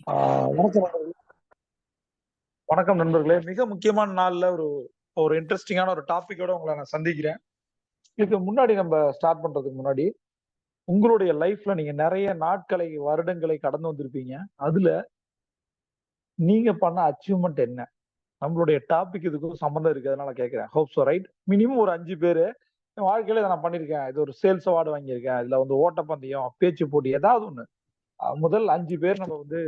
வணக்கம் நண்பர்களே. வணக்கம் நண்பர்களே. மிக முக்கியமான நாள்ல ஒரு ஒரு இன்ட்ரெஸ்டிங்கான ஒரு டாபிக்கோட உங்களை நான் சந்திக்கிறேன். இதுக்கு முன்னாடி நம்ம ஸ்டார்ட் பண்றதுக்கு முன்னாடி உங்களுடைய லைஃப்ல நீங்க நிறைய நாட்களை, வருடங்களை கடந்து வந்திருப்பீங்க. அதுல நீங்க பண்ண அச்சீவ்மெண்ட் என்ன? நம்மளுடைய டாபிக் இதுக்கும் சம்மந்தம் இருக்கு. அதனால கேட்கிறேன். Hope so right. மினிமம் ஒரு 5 பேரு என் வாழ்க்கையில இதை நான் பண்ணியிருக்கேன். இது ஒரு சேல்ஸ் அவார்டு வாங்கியிருக்கேன். இதுல வந்து ஓட்டப்பந்தயம், பேச்சு போட்டி ஏதாவது ஒண்ணு. முதல் 5 பேர் நம்ம வந்து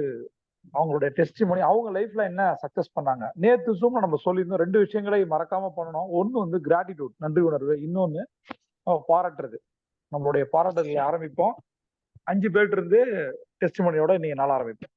அவங்களுடைய டெஸ்டிமோனி அவங்க லைஃப்ல என்ன சக்சஸ் பண்ணாங்க. நேத்து ஜூம்ல நம்ம சொல்லியிருந்தோம் 2 விஷயங்களை மறக்காம பண்ணணும். ஒண்ணு வந்து கிராட்டிடியூட், நன்றி உணர்வு. இன்னொன்னு பாராட்டுறது. நம்மளுடைய பாராட்டுதலை ஆரம்பிப்போம். 5 பேர்ட்ட இருந்து டெஸ்டிமோனியோட நீங்க நாள் ஆரம்பிப்போம்.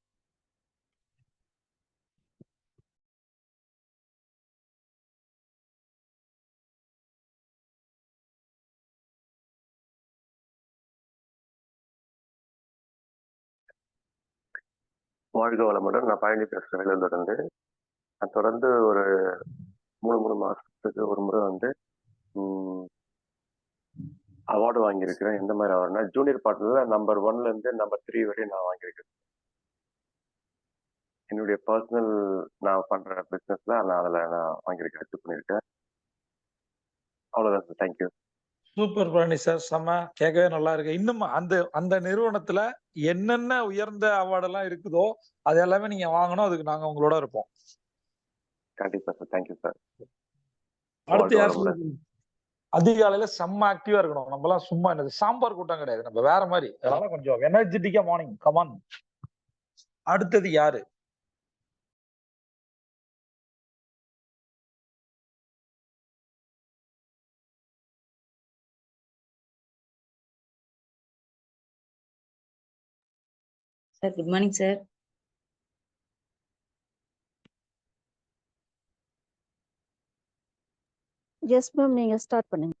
வாழ்க வளமுடன். நான் பழனி பேசுறேன் வேலூர்லேருந்து. நான் தொடர்ந்து ஒரு 3 மாசத்துக்கு ஒரு முறை வந்து அவார்டு வாங்கியிருக்கிறேன். எந்த மாதிரி அவார்டுனா ஜூனியர் பார்ட்னர்ல நம்பர் 1ல இருந்து நம்பர் 3 வரையும் நான் வாங்கியிருக்கேன். என்னுடைய பர்சனல் நான் பண்ற பிசினஸ்ல நான் அதில் நான் வாங்கியிருக்கேன், அச்சீவ் பண்ணியிருக்கேன். அவ்வளோதான் sir. Thank you. Super Palani sir. செம்ம. கேட்கவே நல்லா இருக்கு. இன்னும் அந்த அந்த நிறுவனத்துல என்னென்ன உயர்ந்த அவார்டு எல்லாம் இருக்குதோ அது எல்லாமே நீங்க வாங்கணும். அதுக்கு நாங்க உங்களோட இருப்போம். கண்டிப்பா சார். Thank you sir. அடுத்து யார் சொல்லுங்க. அதிகாலையில செம்ம ஆக்டிவா இருக்கணும். நம்ம எல்லாம் சும்மா என்னது சாம்பார் கூட்டம் கிடையாது. நம்ம வேற மாதிரி. அதனால கொஞ்சம் எனர்ஜெட்டிக்கா மார்னிங் கமான். அடுத்தது யாரு? Sir good morning sir. Yes ma'am, நீங்க ஸ்டார்ட் பண்ணுங்க.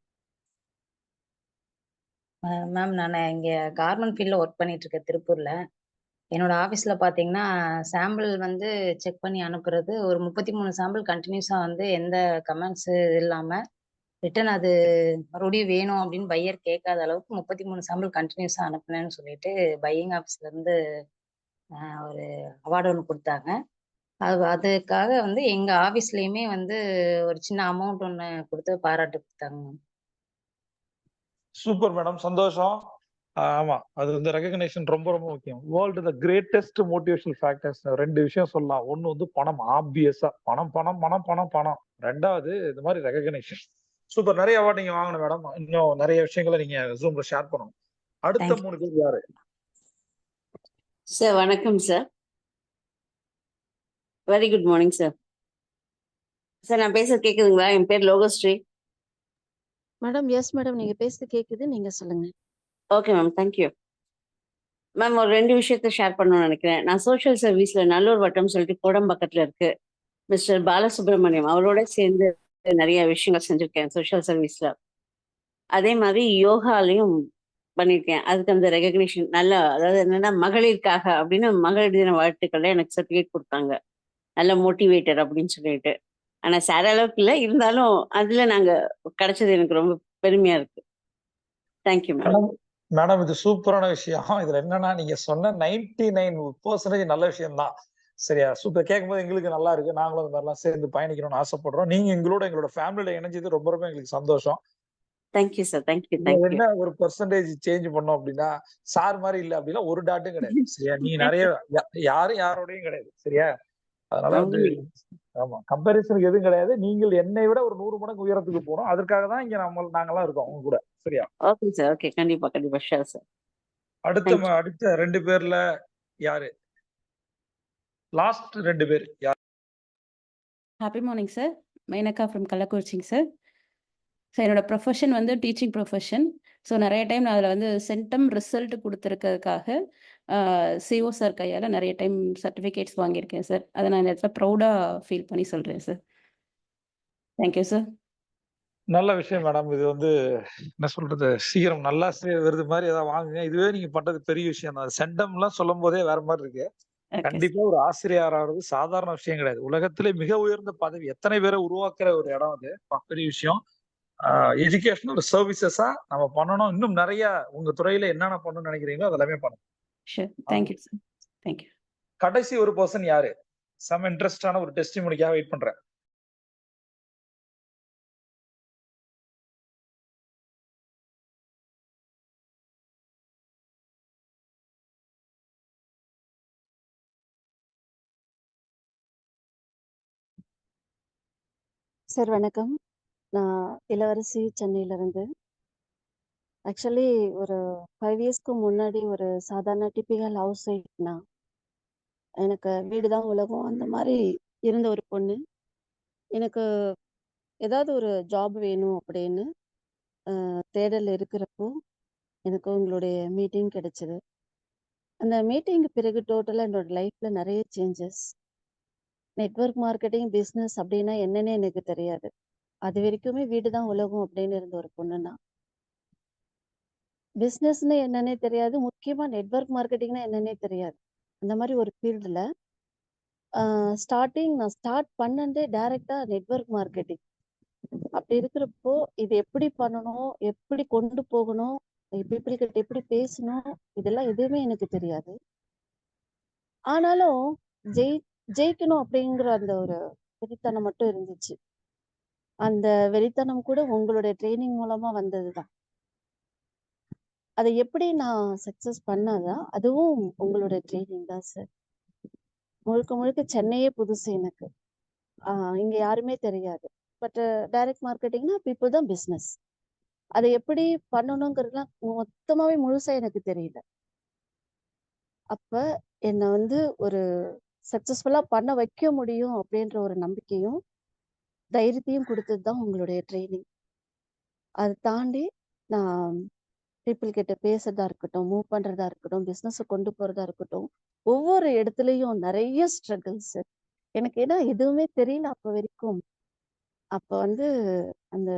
மேம் நான் இங்கே கார்மெண்ட் ஃபீல்டில் ஒர்க் பண்ணிட்டு இருக்கேன் திருப்பூரில். என்னோட ஆஃபீஸில் பார்த்தீங்கன்னா சாம்பிள் வந்து செக் பண்ணி அனுப்புறது ஒரு 33 சாம்பிள் கண்டினியூஸாக வந்து எந்த கமெண்ட்ஸு இல்லாமல் ரிட்டன் அது மறுபடியும் வேணும் அப்படின்னு பையர் கேட்காத அளவுக்கு 33 சாம்பிள் கண்டினியூஸாக அனுப்புனேன்னு சொல்லிட்டு பையிங் ஆஃபீஸ்லேருந்து ஒரு அவார்டு ஒன்று கொடுத்தாங்க. அதுக்காக வந்து எங்கள் ஆஃபீஸ்லேயுமே வந்து ஒரு சின்ன அமௌண்ட் ஒன்று கொடுத்து பாராட்டு கொடுத்தாங்க மேம். சூப்பர் மேடம், சந்தோஷம். ஆமா, அது வந்து ரெகக்னேஷன் ரொம்ப ரொம்ப முக்கியம். World the greatest motivational factors 2 விஷயம் சொல்லலாம். ஒன்னு வந்து பணம், ஆப்வியஸா பணம் பணம் பணம் பணம் பணம். 2வது இந்த மாதிரி ரெகக்னேஷன். சூப்பர். நிறைய அவார்டு நீங்க வாங்கணும் மேடம். இன்னும் நிறைய விஷயங்களை நீங்க ஜூம்ல ஷேர் பண்ணணும். அடுத்த 3 பேர் யாரு? சார் வணக்கம் sir. Very good morning sir. Sir நான் பேசுறது கேக்குதுங்களா? என் பேர் லோகஸ்ரீ. மேடம், எஸ் மேடம், நீங்க பேசுறது கேக்குது. நீங்க சொல்லுங்க. Okay ma'am, thank you ma'am. ஒரு 2 விஷயத்த ஷேர் பண்ணணும்னு நினைக்கிறேன். நான் சோஷியல் சர்வீஸ்ல நல்லூர் வட்டம் சொல்லிட்டு கோடம்பக்கத்துல இருக்கு மிஸ்டர் பாலசுப்ரமணியம் அவரோட சேர்ந்து நிறைய விஷயங்கள் செஞ்சிருக்கேன் சோஷியல் சர்வீஸ்ல. அதே மாதிரி யோகாலையும் பண்ணியிருக்கேன். அதுக்கு அந்த ரெகக்னிஷன் நல்ல, அதாவது என்னன்னா மகளிருக்காக அப்படின்னு மகளிர் தின வாழ்த்துக்கள்ல எனக்கு சர்டிஃபிகேட் கொடுத்தாங்க. நல்ல மோட்டிவேட்டர் அப்படின்னு சொல்லிட்டு. ஆனா சார் அளவுக்கு இல்லை, இருந்தாலும் அதுல நாங்க கிடைச்சது எனக்கு ரொம்ப பெருமையா இருக்கு. Thank you madam. மேடம், இது சூப்பரான விஷயம். இதுல என்னன்னா நீங்க சொன்ன 99% நல்ல விஷயம் தான். சரியா? சூப்பர். கேட்கும்போது எங்களுக்கு நல்லா இருக்கு. நாங்களும் இந்த மாதிரிலாம் சேர்ந்து பயணிக்கணும்னு ஆசைப்படுறோம். நீங்க எங்களோட ஃபேமிலியில இணைஞ்சது ரொம்ப ரொம்ப எங்களுக்கு சந்தோஷம். Thank you sir. தேங்க்யூ. என்ன ஒரு பெர்சன்டேஜ் சேஞ்ச் பண்ணோம் அப்படின்னா, சார் மாதிரி இல்ல அப்படின்னா ஒரு டாட்டும் கிடையாது. சரியா? நீ நிறைய யாரும் யாரோடையும் கிடையாது. சரியா? அதனால வந்து ஆமா, கம்பேரிசனுக்கு எதுவும் கிடையாது. நீங்கள் என்னை விட ஒரு 100 மடங்கு உயரத்துக்கு போறோம். அதற்காக தான் இங்க நாங்கெல்லாம் இருக்கோம் உங்க கூட. சரியா? Okay sir. ஓகே, கண்டிப்பா கண்டிப்பா ஷூர் சார். அடுத்த 2 பேர்ல யாரு? லாஸ்ட் 2 பேர் யார்? Happy morning sir. Menaka from கள்ளக்குறிச்சிங்க சார். சார் என்னோட ப்ரொஃபஷன் வந்து டீச்சிங் ப்ரொஃபஷன். ஸோ நிறைய டைம் நான் அதில் வந்து சென்டம் ரிசல்ட் கொடுத்துருக்கிறதுக்காக சிஓ சார் கையால் நிறைய டைம் சர்டிஃபிகேட்ஸ் வாங்கியிருக்கேன் சார். அதை நான் இந்த இடத்துல ப்ரௌடாக ஃபீல் பண்ணி சொல்கிறேன் சார். Thank you sir. நல்ல விஷயம் மேடம். இது வந்து என்ன சொல்றது, சீக்கிரம் நல்லா விருது மாதிரி ஏதாவது வாங்குங்க. இதுவே நீங்க பண்றது பெரிய விஷயம் தான். சென்டம் எல்லாம் சொல்லும் போதே வேற மாதிரி இருக்கு. கண்டிப்பா ஒரு ஆசிரியர் ஆகிறது சாதாரண விஷயம் கிடையாது. உலகத்திலே மிக உயர்ந்த பதவி. எத்தனை பேரை உருவாக்குற ஒரு இடம் அது. பெரிய விஷயம். எஜுகேஷன் ஒரு சர்வீசஸா நம்ம பண்ணணும். இன்னும் நிறைய உங்க துறையில என்னென்ன பண்ணணும்னு நினைக்கிறீங்களோ அதெல்லாமே பண்ணணும். Thank you sir. தேங்க்யூ. கடைசி ஒரு பர்சன் யாரு? செம இன்ட்ரெஸ்டான ஒரு டெஸ்டிமோனிக்காக வெயிட் பண்றேன். சார் வணக்கம். நான் இளவரசி சென்னையிலிருந்து. ஆக்சுவலி ஒரு 5 இயர்ஸ்க்கு முன்னாடி ஒரு சாதாரண டிப்பிக்கல் ஹவுஸ் ஒய்ஃப்னா எனக்கு வீடு தான் உலகம் அந்த மாதிரி இருந்த ஒரு பொண்ணு. எனக்கு ஏதாவது ஒரு ஜாப் வேணும் அப்படின்னு தேடல் இருக்கிறப்போ எனக்கு உங்களுடைய மீட்டிங் கிடைச்சது. அந்த மீட்டிங்க்கு பிறகு டோட்டலாக என்னோட லைஃப்ல நிறைய சேஞ்சஸ். நெட்வொர்க் மார்க்கெட்டிங் பிஸ்னஸ் அப்படின்னா என்னன்னே எனக்கு தெரியாது. அது வரைக்குமே வீடு தான் உலகம் அப்படின்னு இருந்த ஒரு பொண்ணுன்னா பிஸ்னஸ்ன்னு என்னன்னே தெரியாது. முக்கியமா நெட்வொர்க் மார்க்கெட்டிங்னா என்னன்னே தெரியாது. அந்த மாதிரி ஒரு ஃபீல்டில் நான் ஸ்டார்ட் பண்ணதே டைரக்டா நெட்வொர்க் மார்க்கெட்டிங். அப்படி இருக்கிறப்போ இது எப்படி பண்ணணும், எப்படி கொண்டு போகணும், பீப்புள் கிட்ட எப்படி பேசணும், இதெல்லாம் எதுவுமே எனக்கு தெரியாது. ஆனாலும் ஜெயிக்கணும் அப்படிங்கிற அந்த ஒரு வெறித்தனம் மட்டும் இருந்துச்சு. அந்த வெறித்தனம் கூட உங்களுடைய ட்ரைனிங் மூலமா வந்ததுதான். அதை எப்படி நான் சக்சஸ் பண்ணாதான் அதுவும் உங்களோட ட்ரைனிங் தான் சார். முழுக்க முழுக்க சென்னையே புதுசு எனக்கு. இங்க யாருமே தெரியாது. பட் டைரக்ட் மார்க்கெட்டிங்னா பீப்புள் தான் பிஸ்னஸ். அதை எப்படி பண்ணணுங்கிறதுலாம் மொத்தமாவே முழுசா எனக்கு தெரியல. அப்ப என்னை வந்து ஒரு சக்சஸ்ஃபுல்லா பண்ண வைக்க முடியும் அப்படின்ற ஒரு நம்பிக்கையும் தைரியத்தையும் கொடுத்தது தான் உங்களுடைய ட்ரைனிங். அதை தாண்டி நான் பீப்புள் கிட்ட பேசுறதா இருக்கட்டும், மூவ் பண்றதா இருக்கட்டும், பிஸ்னஸை கொண்டு போறதா இருக்கட்டும், ஒவ்வொரு இடத்துலயும் நிறைய ஸ்ட்ரகிள்ஸ். எனக்கு ஏன்னா எதுவுமே தெரியல அப்ப வரைக்கும். அப்ப வந்து அந்த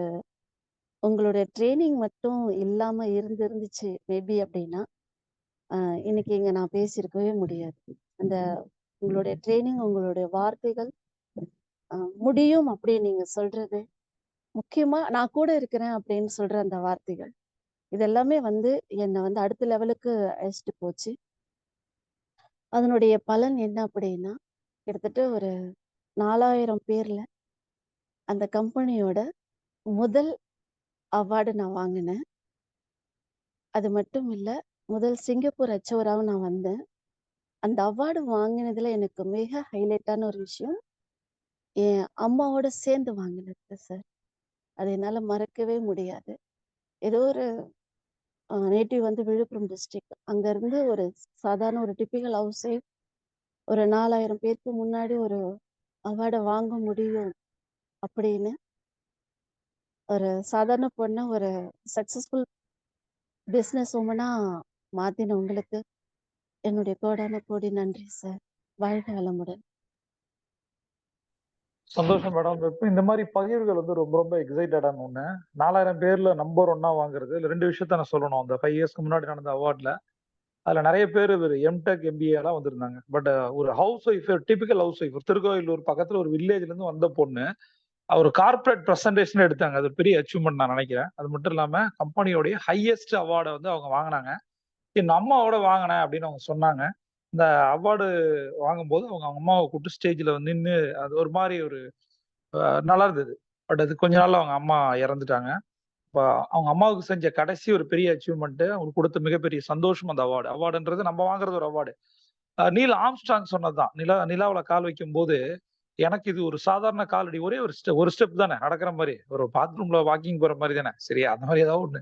உங்களுடைய ட்ரைனிங் மட்டும் இல்லாம இருந்துச்சு மேபி அப்படின்னா இன்னைக்கு இங்க நான் பேசியிருக்கவே முடியாது. அந்த உங்களுடைய ட்ரைனிங், உங்களுடைய வார்த்தைகள், முடியும் அப்படின்னு நீங்க சொல்றது, முக்கியமா நான் கூட இருக்கிறேன் அப்படின்னு சொல்ற அந்த வார்த்தைகள், இதெல்லாமே வந்து என்னை வந்து அடுத்த லெவலுக்கு அழைச்சிட்டு போச்சு. அதனுடைய பலன் என்ன அப்படின்னா கிட்டத்தட்ட ஒரு 4000 பேர்ல அந்த கம்பெனியோட முதல் அவார்டு நான் வாங்கினேன். அது மட்டும் இல்ல, முதல் சிங்கப்பூர் அச்சவராகவும் நான் வந்தேன். அந்த அவார்டு வாங்கினதுல எனக்கு மிக ஹைலைட்டான ஒரு விஷயம் என் அம்மாவோட சேர்ந்து வாங்கினது சார். அது என்னால மறக்கவே முடியாது. ஏதோ ஒரு நேட்டிவ் வந்து விழுப்புரம் டிஸ்ட்ரிக்ட். அங்க இருந்து ஒரு சாதாரண ஒரு டிப்பிக்கல் ஹவுஸ் ஒய்ஃப் ஒரு 4000 பேருக்கு முன்னாடி ஒரு அவார்டை வாங்க முடியும் அப்படின்னு ஒரு சாதாரண பொண்ணை ஒரு சக்சஸ்ஃபுல் பிஸ்னஸ் உமனா மாத்தின உங்களுக்கு என்னுடைய கோடான கோடி நன்றி சார். வாழ்க வளமுடன். சந்தோஷம் மேடம். இப்போ இந்த மாதிரி பகிர்வுகள் வந்து ரொம்ப ரொம்ப எக்ஸைட்டடான ஒண்ணு. 4000 பேர்ல நம்பர் 1 வாங்குறது. இல்ல 2 விஷயத்த நான் சொல்லணும். அந்த 5 இயர்ஸ்க்கு முன்னாடி நடந்த அவார்ட்ல அதுல நிறைய பேர் எம்டெக் எம்பிஏ எல்லாம் வந்திருந்தாங்க. பட் ஒரு house wife, typical house wife, Tirukkoyilur பக்கத்துல ஒரு வில்லேஜ்ல இருந்து வந்த பொண்ணு ஒரு கார்பரேட் பிரசன்டேஷன் எடுத்தாங்க. அது பெரிய அச்சீவ்மெண்ட் நான் நினைக்கிறேன். அது மட்டும் இல்லாம கம்பெனியோடைய ஹையஸ்ட் அவார்டை வந்து அவங்க வாங்கினாங்க. என் அம்மாவோட வாங்கினேன் அப்படின்னு அவங்க சொன்னாங்க. இந்த அவார்டு வாங்கும்போது அவங்க அம்மாவை கூப்பிட்டு ஸ்டேஜ்ல வந்து நின்று அது ஒரு மாதிரி ஒரு நல்லா இருந்தது. பட் அது கொஞ்ச நாள்ல அவங்க அம்மா இறந்துட்டாங்க. இப்போ அவங்க அம்மாவுக்கு செஞ்ச கடைசி ஒரு பெரிய அச்சீவ்மெண்ட், அவங்களுக்கு கொடுத்த மிகப்பெரிய சந்தோஷம் அந்த அவார்டு. அவார்டுன்றது நம்ம வாங்குறது ஒரு அவார்டு. நீல் ஆம்ஸ்ட்ராங் சொன்னதுதான். நிலாவுல கால் வைக்கும் போது எனக்கு இது ஒரு சாதாரண காலடி, ஒரே ஒரு ஸ்டெப் தானே நடக்கிற மாதிரி, ஒரு பாத்ரூம்ல வாக்கிங் போற மாதிரி தானே, சரியா அந்த மாதிரி ஏதாவது ஒண்ணு.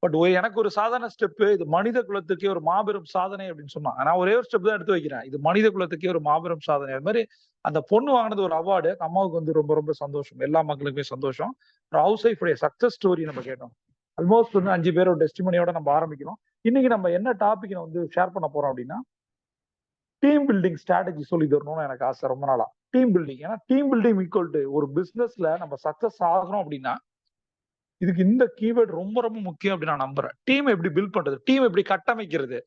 பட் எனக்கு ஒரு சாதாரண ஸ்டெப், இது மனித குலத்துக்கே ஒரு மாபெரும் சாதனை அப்படின்னு சொன்னாங்க. நான் ஒரே ஒரு ஸ்டெப் தான் எடுத்து வைக்கிறேன், இது மனித குலத்துக்கே ஒரு மாபெரும் சாதனை. அது மாதிரி அந்த பொண்ணு வாங்கினது ஒரு அவார்டு. அம்மாவுக்கு வந்து ரொம்ப ரொம்ப சந்தோஷம், எல்லா மக்களுக்குமே சந்தோஷம். ஒரு ஹவுஸ் ஒய்ஃபுடைய சக்சஸ் ஸ்டோரி நம்ம கேட்டோம். ஆல்மோஸ்ட் வந்து 5 பேரோட டெஸ்டிமனியோட நம்ம ஆரம்பிக்கிறோம். இன்னைக்கு நம்ம என்ன டாபிக் வந்து ஷேர் பண்ண போறோம் அப்படின்னா, டீம் பில்டிங் ஸ்ட்ராட்டஜி சொல்லி தரணும்னு எனக்கு ஆசை ரொம்ப நாளா. டீம் பில்டிங், ஏன்னா டீம் பில்டிங் ஈக்குவல் டு ஒரு பிசினஸ்ல நம்ம சக்சஸ் ஆகணும் அப்படின்னா இதுக்கு இந்த கீவேர்ட் ரொம்ப ரொம்ப முக்கியம் அப்படின்னு நான் நம்புறேன். டீம் எப்படி பில்ட் பண்றது, டீம் எப்படி கட்டமைக்கிறது.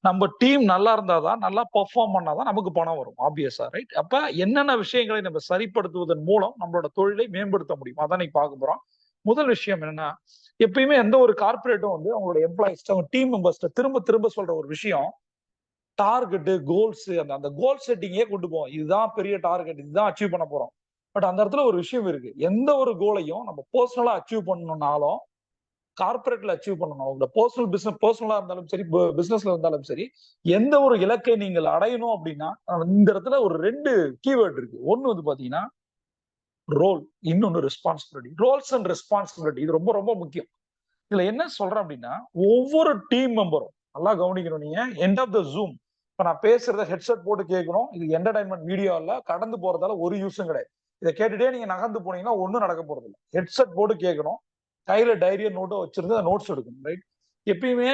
நம்ம டீம் நல்லா இருந்தாதான், நல்லா பெர்ஃபார்ம் பண்ணாதான் நமக்கு பணம் வரும், ஆப்வியஸா, ரைட்? அப்ப என்னென்ன விஷயங்களை நம்ம சரிப்படுத்துவதன் மூலம் நம்மளோட தொழிலை மேம்படுத்த முடியும், அதான் நீங்க பார்க்க போறோம். முதல் விஷயம் என்னன்னா, எப்பயுமே எந்த ஒரு கார்பரேட்டும் வந்து அவங்களோட எம்ப்ளாயிஸ், அவங்க டீம் மெம்பர்ஸ்ட திரும்ப திரும்ப சொல்ற ஒரு விஷயம், டார்கெட்டு, கோல்ஸ், அந்த கோல் செட்டிங்கே கொண்டு போவோம். இதுதான் பெரிய டார்கெட், இதுதான் அச்சீவ் பண்ண போறோம். பட் அந்த இடத்துல ஒரு விஷயம் இருக்கு. எந்த ஒரு கோலையும் நம்ம பர்சனலா அச்சீவ் பண்ணணும்னாலும் கார்பரேட்ல அச்சீவ் பண்ணணும். உங்க பர்சனலா இருந்தாலும் சரி, பிசினஸ்ல இருந்தாலும் சரி, எந்த ஒரு இலக்கை நீங்கள் அடையணும் அப்படின்னா இந்த இடத்துல ஒரு 2 கீவேர்ட் இருக்கு. ஒன்னு வந்து பாத்தீங்கன்னா ரோல், இன்னொன்னு ரெஸ்பான்சிபிலிட்டி. ரோல்ஸ் அண்ட் ரெஸ்பான்சிபிலிட்டி இது ரொம்ப ரொம்ப முக்கியம். இதுல என்ன சொல்றேன் அப்படின்னா, ஒவ்வொரு டீம் மெம்பரும் நல்லா கவனிக்கணும். நீங்க எண்ட் ஆஃப் த ஜூம் இப்ப நான் பேசுறத ஹெட்செட் போட்டு கேட்கணும். இது என்டர்டைன்மெண்ட் வீடியோ இல்ல, கடந்து போறதால ஒரு யூஸும் கிடையாது. இதை கேட்டுட்டே நீங்க நகர்ந்து போனீங்கன்னா ஒன்னும் நடக்க போறது இல்லை. ஹெட்செட் போட்டு கேட்கணும், கையில டைரிய நோட்டோ வச்சிருந்து நோட்ஸ் எடுக்கணும். ரைட்? எப்பயுமே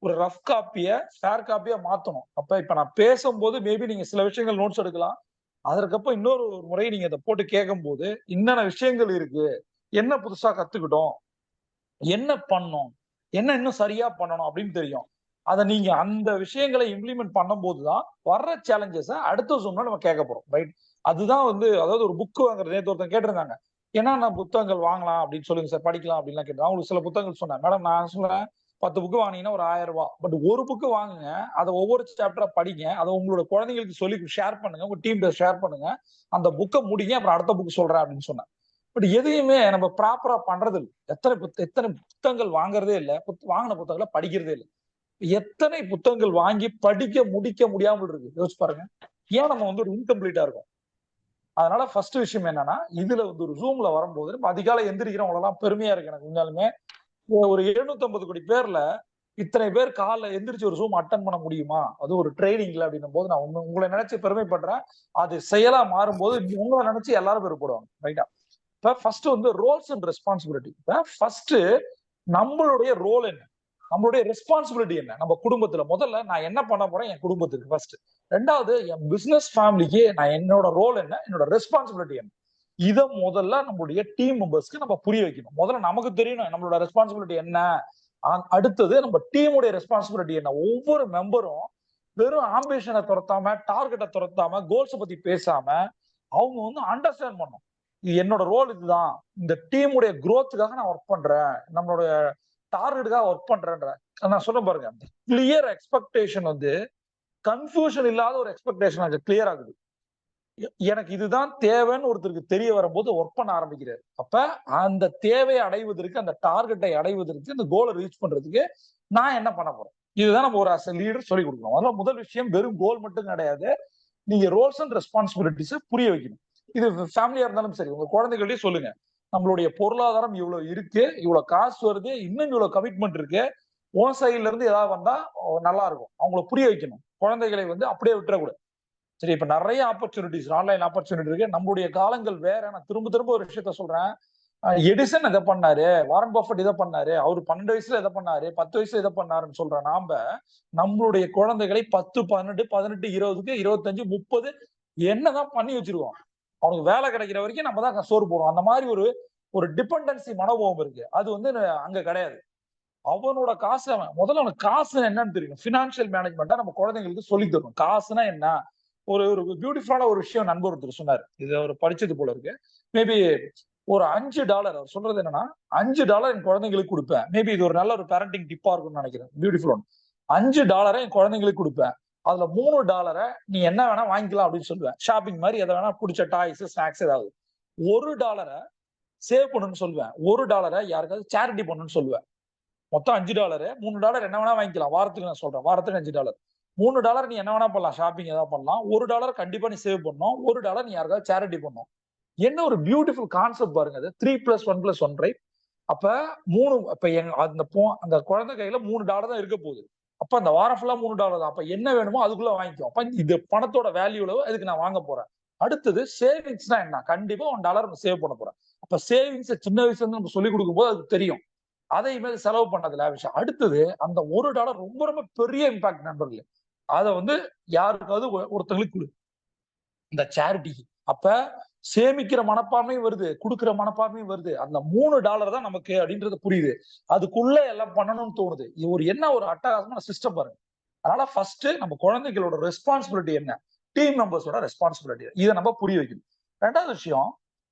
ஒரு ரஃப் காப்பிய ஃபேர் காப்பியா மாத்தணும். அப்ப இப்ப நான் பேசும்போது மேபி நீங்க சில விஷயங்கள் நோட்ஸ் எடுக்கலாம். அதற்கப்புறம் இன்னொரு முறை நீங்க இதை போட்டு கேட்கும் போது என்னென்ன விஷயங்கள் இருக்கு, என்ன புதுசா கத்துக்கிட்டோம், என்ன பண்ணணும், என்ன இன்னும் சரியா பண்ணணும் அப்படின்னு தெரியும். அதை நீங்க அந்த விஷயங்களை இம்ப்ளிமெண்ட் பண்ணும் போதுதான் வர்ற சேலஞ்சஸ அடுத்த ஜூம்ல நம்ம கேட்க போறோம். ரைட்? அதுதான் வந்து, அதாவது ஒரு புக் வாங்குறது. நேற்று ஒருத்தன் கேட்டிருந்தாங்க, ஏன்னா நான் புத்தகங்கள் வாங்கலாம் அப்படின்னு சொல்லுங்க சார், படிக்கலாம் அப்படின்லாம் கேட்டேன். அவங்களுக்கு சில புத்தகங்கள் சொன்னேன். மேடம் நான் சொல்றேன், 10 புக்கு வாங்கினீங்கன்னா ஒரு 1000 ரூபாய். பட் ஒரு புக்கு வாங்குங்க, அதை ஒவ்வொரு சாப்டரா படிங்க, அதை உங்களோட குழந்தைங்களுக்கு சொல்லி ஷேர் பண்ணுங்க, உங்க டீம் ஷேர் பண்ணுங்க, அந்த புக்கை முடிங்க, அப்புறம் அடுத்த புக்கு சொல்றேன் அப்படின்னு சொன்னேன். பட் எதையுமே நம்ம ப்ராப்பரா பண்றது இல்லை. எத்தனை புத்தகங்கள் வாங்குறதே இல்லை, வாங்கின புத்தகங்களை படிக்கிறதே இல்லை. எத்தனை புத்தகங்கள் வாங்கி படிக்க முடிக்க முடியாமல் இருக்கு, யோசிச்சு பாருங்க. ஏன் நம்ம வந்து ஒரு இன்கம்ப்ளீட்டா இருக்கும். அதனால ஃபர்ஸ்ட் விஷயம் என்னன்னா, இதுல வந்து ஒரு ஜூம்ல வரும்போது நம்ம அதிகாலை எந்திரிக்கிறவங்க எல்லாம் பெருமையா இருக்கு எனக்கு. உண்மையாலுமே ஒரு 750 கோடி பேர்ல இத்தனை பேர் காலைல எந்திரிச்சு ஒரு ஜூம் அட்டன் பண்ண முடியுமா, அது ஒரு ட்ரைனிங்ல அப்படின்னும் போது நான் உங்களை நினைச்சு பெருமைப்படுறேன். அது செயலா மாறும்போது உங்களை நினைச்சு எல்லாரும் பெருப்படுவாங்க. ரைட்டா? இப்ப ஃபர்ஸ்ட் வந்து ரோல்ஸ் அண்ட் ரெஸ்பான்சிபிலிட்டி. இப்ப ஃபர்ஸ்ட் நம்மளுடைய ரோல் என்ன, நம்மளுடைய ரெஸ்பான்சிபிலிட்டி என்ன, நம்ம குடும்பத்துல முதல்ல நான் என்ன பண்ண போறேன் என் குடும்பத்துக்கு ஃபர்ஸ்ட். ரெண்டாவது என் பிசினஸ் ஃபேமிலிக்கு நான் என்னோட ரோல் என்ன, என்னோட ரெஸ்பான்சிபிலிட்டி என்ன, இதை முதல்ல நம்மளுடைய டீம் மெம்பர்ஸ்க்கு நம்ம புரிய வைக்கணும். முதல்ல நமக்கு தெரியணும் நம்மளோட ரெஸ்பான்சிபிலிட்டி என்ன, அடுத்தது நம்ம டீமுடைய ரெஸ்பான்சிபிலிட்டி என்ன. ஒவ்வொரு மெம்பரும் வெறும் ஆம்பிஷனை துரத்தாம, டார்கெட்டை துரத்தாம, கோல்ஸை பத்தி பேசாம அவங்க வந்து அண்டர்ஸ்டாண்ட் பண்ணும், இது என்னோட ரோல், இதுதான் இந்த டீமுடைய குரோத்துக்காக நான் ஒர்க் பண்றேன், நம்மளோட டார்கெட்டுக்காக ஒர்க் பண்றேன்ற. நான் சொல்ல பாருங்க, கிளியர் எக்ஸ்பெக்டேஷன் வந்து கன்ஃபியூஷன் இல்லாத ஒரு எக்ஸ்பெக்டேஷன் அது கிளியர் ஆகுது. எனக்கு இதுதான் தேவைன்னு ஒருத்தருக்கு தெரிய வரும்போது ஒர்க் பண்ண ஆரம்பிக்கிறாரு. அப்ப அந்த தேவையை அடைவதற்கு, அந்த டார்கெட்டை அடைவதற்கு, அந்த கோலை ரீச் பண்றதுக்கு நான் என்ன பண்ண போறேன், இதுதான் நம்ம ஒரு அஸ் லீடர் சொல்லி கொடுக்கணும். அதனால முதல் விஷயம் வெறும் கோல் மட்டும் கிடையாது, நீங்க ரோல்ஸ் அண்ட் ரெஸ்பான்சிபிலிட்டிஸ் புரிய வைக்கணும். இது ஃபேமிலியா இருந்தாலும் சரி, உங்க குழந்தைகள்டே சொல்லுங்க, நம்மளுடைய பொருளாதாரம் இவ்வளவு இருக்கு, இவ்வளவு காசு வருது, இன்னும் இவ்வளவு கமிட்மெண்ட் இருக்கு, உன் சைட்ல இருந்து ஏதாவது வந்தா நல்லா இருக்கும், அவங்கள புரிய வைக்கணும். குழந்தைகளை வந்து அப்படியே விட்டுறக்கூடாது. சரி, இப்ப நிறைய ஆப்பர்ச்சுனிட்டிஸ், ஆன்லைன் ஆப்பர்ச்சுனிட்டி இருக்கு. நம்மளுடைய காலங்கள் வேற. நான் திரும்ப திரும்ப ஒரு விஷயத்த சொல்றேன். எடிசன் இதை பண்ணாரு, வாரன் பஃபட் இதை பண்ணாரு, அவரு 12 வயசுல இதை பண்ணாரு, 10 வயசுல இதை பண்ணாருன்னு சொல்ற நாம நம்மளுடைய குழந்தைகளை 10, 12, 18, 20, 25, 30 என்னதான் பண்ணி வச்சிருக்கோம். அவனுக்கு வேலை கிடைக்கிற வரைக்கும் நம்ம தான் சோறு போடுவோம். அந்த மாதிரி ஒரு டிபெண்டன்சி மனோபாவம் இருக்கு. அது வந்து அங்க கிடையாது. அவனோட காசு, முதல்ல அவனுக்கு காசு என்னன்னு தெரியும். பினான்சியல் மேனேஜ்மெண்டா நம்ம குழந்தைங்களுக்கு சொல்லி தரணும். காசுனா என்ன, ஒரு பியூட்டிஃபுல்லான ஒரு விஷயம் நண்பர் ஒருத்தர் சொன்னார். இது அவர் படிச்சது போல இருக்கு. மேபி ஒரு $5 அவர் சொல்றது என்னன்னா, $5 என் குழந்தைங்களுக்கு கொடுப்பேன். மேபி இது ஒரு நல்ல ஒரு பேரண்டிங் டிப்பா இருக்கும்னு நினைக்கிறேன். Beautiful one. $5 என் குழந்தைங்களுக்கு கொடுப்பேன், அதுல $3 நீ என்ன வேணா வாங்கிக்கலாம் அப்படின்னு சொல்லுவேன். ஷாப்பிங் மாதிரி எதை வேணா, பிடிச்ச டாய்ஸ், ஸ்நாக்ஸ் ஏதாவது. $1 சேவ் பண்ணுன்னு சொல்லுவேன். $1 யாருக்காவது சேரிட்டி பண்ணுன்னு சொல்லுவேன். மொத்தம் $5, $3 என்ன வேணா வாங்கிக்கலாம். வாரத்துக்கு நான் சொல்றேன், வாரத்துக்கு $5. $3 நீ என்ன வேணா பண்ணலாம், ஷாப்பிங் ஏதாவது பண்ணலாம். $1 கண்டிப்பா நீ சேவ் பண்ணணும். $1 நீ யாருக்காவது சேரிட்டி பண்ணும். என்ன ஒரு பியூட்டிஃபுல் கான்செப்ட் பாருங்க. அது 3+1+1, ரைட்? அப்ப 3, அப்ப அந்த குழந்தை கையில $3 தான் இருக்க போகுது. அப்ப அந்த வாரம் ஃபுல்லா $3 தான். அப்ப என்ன வேணுமோ அதுக்குள்ள வாங்கிக்கும். அப்ப இது பணத்தோட வேல்யூ எவ்வளவு, அதுக்கு நான் வாங்க போறேன். அடுத்தது சேவிங்ஸ்னா என்ன, கண்டிப்பா $1 சேவ் பண்ண போறேன். அப்ப சேவிங்ஸ் சின்ன வயசுல இருந்து நம்ம சொல்லி கொடுக்கும் போது அதுக்கு தெரியும். அதையுமே செலவு பண்ணதுல விஷயம். அடுத்தது அந்த $1 ரொம்ப ரொம்ப பெரிய இம்பாக்ட் நண்பர்களே. அதை வந்து யாருக்காவது ஒருத்தங்களுக்கு கொடு, இந்த சேரிட்டிக்கு. அப்ப சேமிக்கிற மனப்பான்மையும் வருது, கொடுக்கிற மனப்பான்மையும் வருது. அந்த $3 தான் நமக்கு அப்படின்றது புரியுது. அதுக்குள்ள எல்லாம் பண்ணணும்னு தோணுது. இது ஒரு அட்டகாசமான சிஸ்டம் பாருங்க. அதனால ஃபர்ஸ்ட் நம்ம குழந்தைகளோட ரெஸ்பான்சிபிலிட்டி என்ன, டீம் மெம்பர்ஸோட ரெஸ்பான்சிபிலிட்டி, இதை நம்ம புரிய வைக்கணும். ரெண்டாவது விஷயம்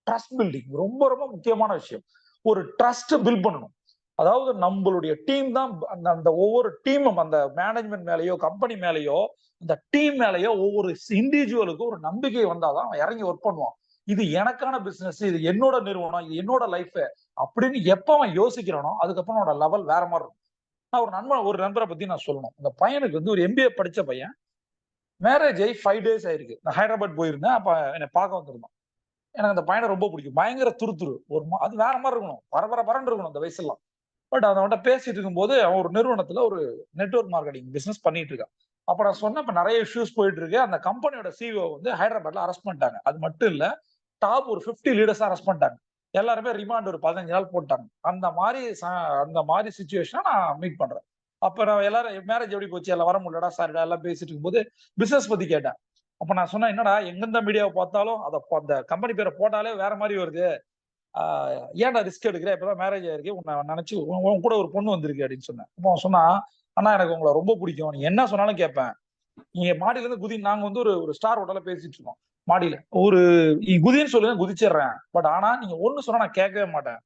ட்ரஸ்ட் பில்டிங். ரொம்ப ரொம்ப முக்கியமான விஷயம். ஒரு ட்ரஸ்ட் பில்ட் பண்ணணும். அதாவது நம்மளுடைய டீம் தான் அந்த ஒவ்வொரு டீமும் அந்த மேனேஜ்மெண்ட் மேலேயோ கம்பெனி மேலேயோ இந்த டீம் மேலேயோ ஒவ்வொரு இண்டிவிஜுவலுக்கும் ஒரு நம்பிக்கை வந்தாதான் அவன் இறங்கி ஒர்க் பண்ணுவான். இது எனக்கான பிசினஸ், இது என்னோட நிறுவனம், இது என்னோட லைஃப் அப்படின்னு எப்ப அவன் யோசிக்கிறானோ அதுக்கப்புறம் அவனோட லெவல் வேற மாதிரி இருக்கும். நான் ஒரு நண்பரை பத்தி நான் சொல்லணும். இந்த பையனுக்கு வந்து ஒரு MBA படிச்ச பையன், மேரேஜ் ஆகி 5 days ஆயிருக்கு. நான் ஹைதராபாத் போயிருந்தேன், அப்ப என்னை பார்க்க வந்திருந்தான். எனக்கு அந்த பையனை ரொம்ப பிடிக்கும். பயங்கர துருத்துரு, அது வேற மாதிரி இருக்கணும், பரபரன்னு இருக்கணும் அந்த வயசுலாம். பட் அவன்கிட்ட பேசிட்டு இருக்கும்போது அவன் ஒரு நிறுவனத்துல ஒரு நெட்வொர்க் மார்க்கெட்டிங் பிசினஸ் பண்ணிட்டு இருக்கான். அப்ப நான் சொன்னேன், இப்ப நிறைய இஷ்யூஸ் போயிட்டு இருக்கு, அந்த கம்பெனியோட CEO வந்து ஹைதராபாத்ல அரெஸ்ட் பண்ணிட்டாங்க. அது மட்டும் இல்ல, டாப் ஒரு 50 லீடர்ஸ் அரெஸ்ட் பண்ணிட்டாங்க. எல்லாருமே ரிமாண்ட் ஒரு 15 நாள் போட்டாங்க. அந்த மாதிரி சிச்சுவேஷனை நான் மீட் பண்றேன். அப்ப நான் எல்லாரும் மேரேஜ் எப்படி போச்சு, எல்லாம் வர முடியலடா சாரிடா எல்லாம் பேசிட்டு இருக்கும்போது பிசினஸ் பத்தி கேட்டேன். அப்ப நான் சொன்னேன், என்னடா எந்தெந்த மீடியாவை பார்த்தாலும் அந்த கம்பெனி பேரை போட்டாலே வேற மாதிரி வருது, ஏன்டா ரிஸ்க் எடுக்கிற, இப்பதான் மேரேஜ் ஆயிருக்கு, உன்னை நினைச்சு உன் கூட ஒரு பொண்ணு வந்திருக்கு அப்படின்னு சொன்னேன். அப்போ அவன் சொன்னா, அண்ணா எனக்கு உங்களை ரொம்ப பிடிக்கும், நீ என்ன சொன்னாலும் கேட்பேன், நீங்க மாடியில இருந்து நாங்க வந்து ஒரு ஸ்டார் ஹோட்டல்ல பேசிட்டு இருக்கோம், மாடியில குதின்னு சொல்லுங்க குதிச்சிடுறேன், பட் ஆனா நீங்க ஒண்ணு சொன்னா நான் கேட்கவே மாட்டேன்,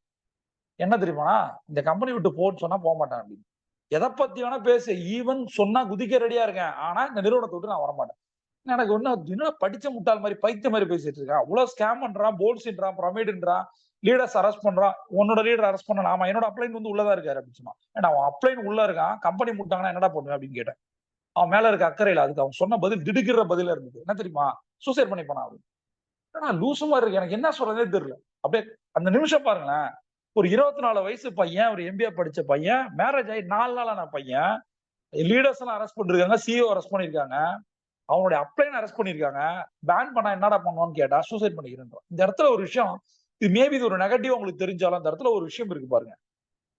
என்ன தெரியுமா, இந்த கம்பெனி விட்டு போன்னு சொன்னா போக மாட்டேன் அப்படின்னு. எதை பத்தி வேணா பேசு, ஈவன் சொன்னா குதிக்க ரெடியா இருக்கேன், ஆனா இந்த நிறுவனத்தை விட்டு நான் வரமாட்டேன். எனக்கு ஒண்ணு படிச்ச முட்டாள் மாதிரி பைத்திய மாதிரி பேசிட்டு இருக்கான், அவ்வளவு ஸ்கேம் பண்றான், போல்ஸ்ன்றான், பிரமிடுன்றான், லீடர்ஸ் அரெஸ்ட் பண்றான். உன்னோட லீடர் அரெஸ்ட் பண்ணலாம், ஆமா என்னோட அப்ளைன் வந்து உள்ளதா இருக்காரு அப்படின்னு சொன்னான். ஏன்னா அவன் அப்ளைன் உள்ள இருக்கான், கம்பெனி முட்டாங்கன்னா என்னடா பண்ணுவேன் அப்படின்னு கேட்டேன். அவன் மேல இருக்க அக்கறையில அதுக்கு அவன் சொன்ன பதில் திடுக்கிற பதில இருந்தது. என்ன தெரியுமா, சூசைட் பண்ணி போனான் அப்படின்னு. ஆனா லூசு மாதிரி இருக்கு, எனக்கு என்ன சொல்றதே தெரியல. அப்படியே அந்த நிமிஷம் பாருங்களேன், ஒரு 24 வயசு பையன், ஒரு MBA படிச்ச பையன், மேரேஜ் ஆகி 4 நாளான பையன், லீடர்ஸ் எல்லாம் அரெஸ்ட் பண்ணிருக்காங்க, CEO அரெஸ்ட் பண்ணிருக்காங்க, அவனுடைய அப்ளைன் அரெஸ்ட் பண்ணிருக்காங்க, பேன் பண்ணா என்னடா பண்ணுவான்னு கேட்டா சூசைட் பண்ணிக்கிறேன். இந்த இடத்துல ஒரு விஷயம், இது மேபி இது ஒரு நெகட்டிவ் உங்களுக்கு தெரிஞ்சாலும் அந்த இடத்துல ஒரு விஷயம் இருக்கு பாருங்க.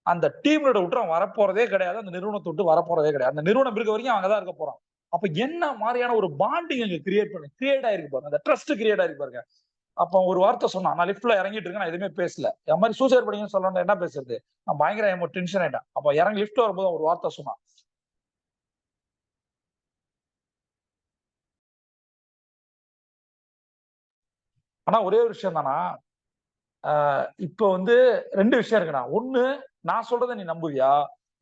அந்த டீமோட விட்டு அவன் வரப்போறதே கிடையாது, அந்த நிறுவனத்தை விட்டு வரப்போறதே கிடையாது. அந்த நிறுவனம் இருக்க வரைக்கும் அங்கதான் இருக்க போறான். அப்ப என்ன மாதிரியான ஒரு பாண்டிங் அங்க கிரியேட் ஆயிருக்கு பாருங்க, அந்த ட்ரஸ்ட் கிரியேட் ஆயிருக்கு பாருங்க. அப்ப ஒரு வார்த்தை சொன்னான், நான் லிஃப்ட்ல இறங்கிட்டு இருக்கேன், நான் எதுவுமே பேசல, என் மாதிரி சூசைட் பண்ணிங்கன்னு சொல்லணும், என்ன பேசுறது, நான் பயங்கர டென்ஷன் ஆயிட்டேன். அப்ப இறங்கி லிஃப்ட் வரும்போது ஒரு வார்த்தை சொன்னான், ஆனா ஒரே ஒரு விஷயம் தானா, இப்ப வந்து 2 விஷயம் இருக்குண்ணா. ஒண்ணு, நான் சொல்றதை நீ நம்புவியா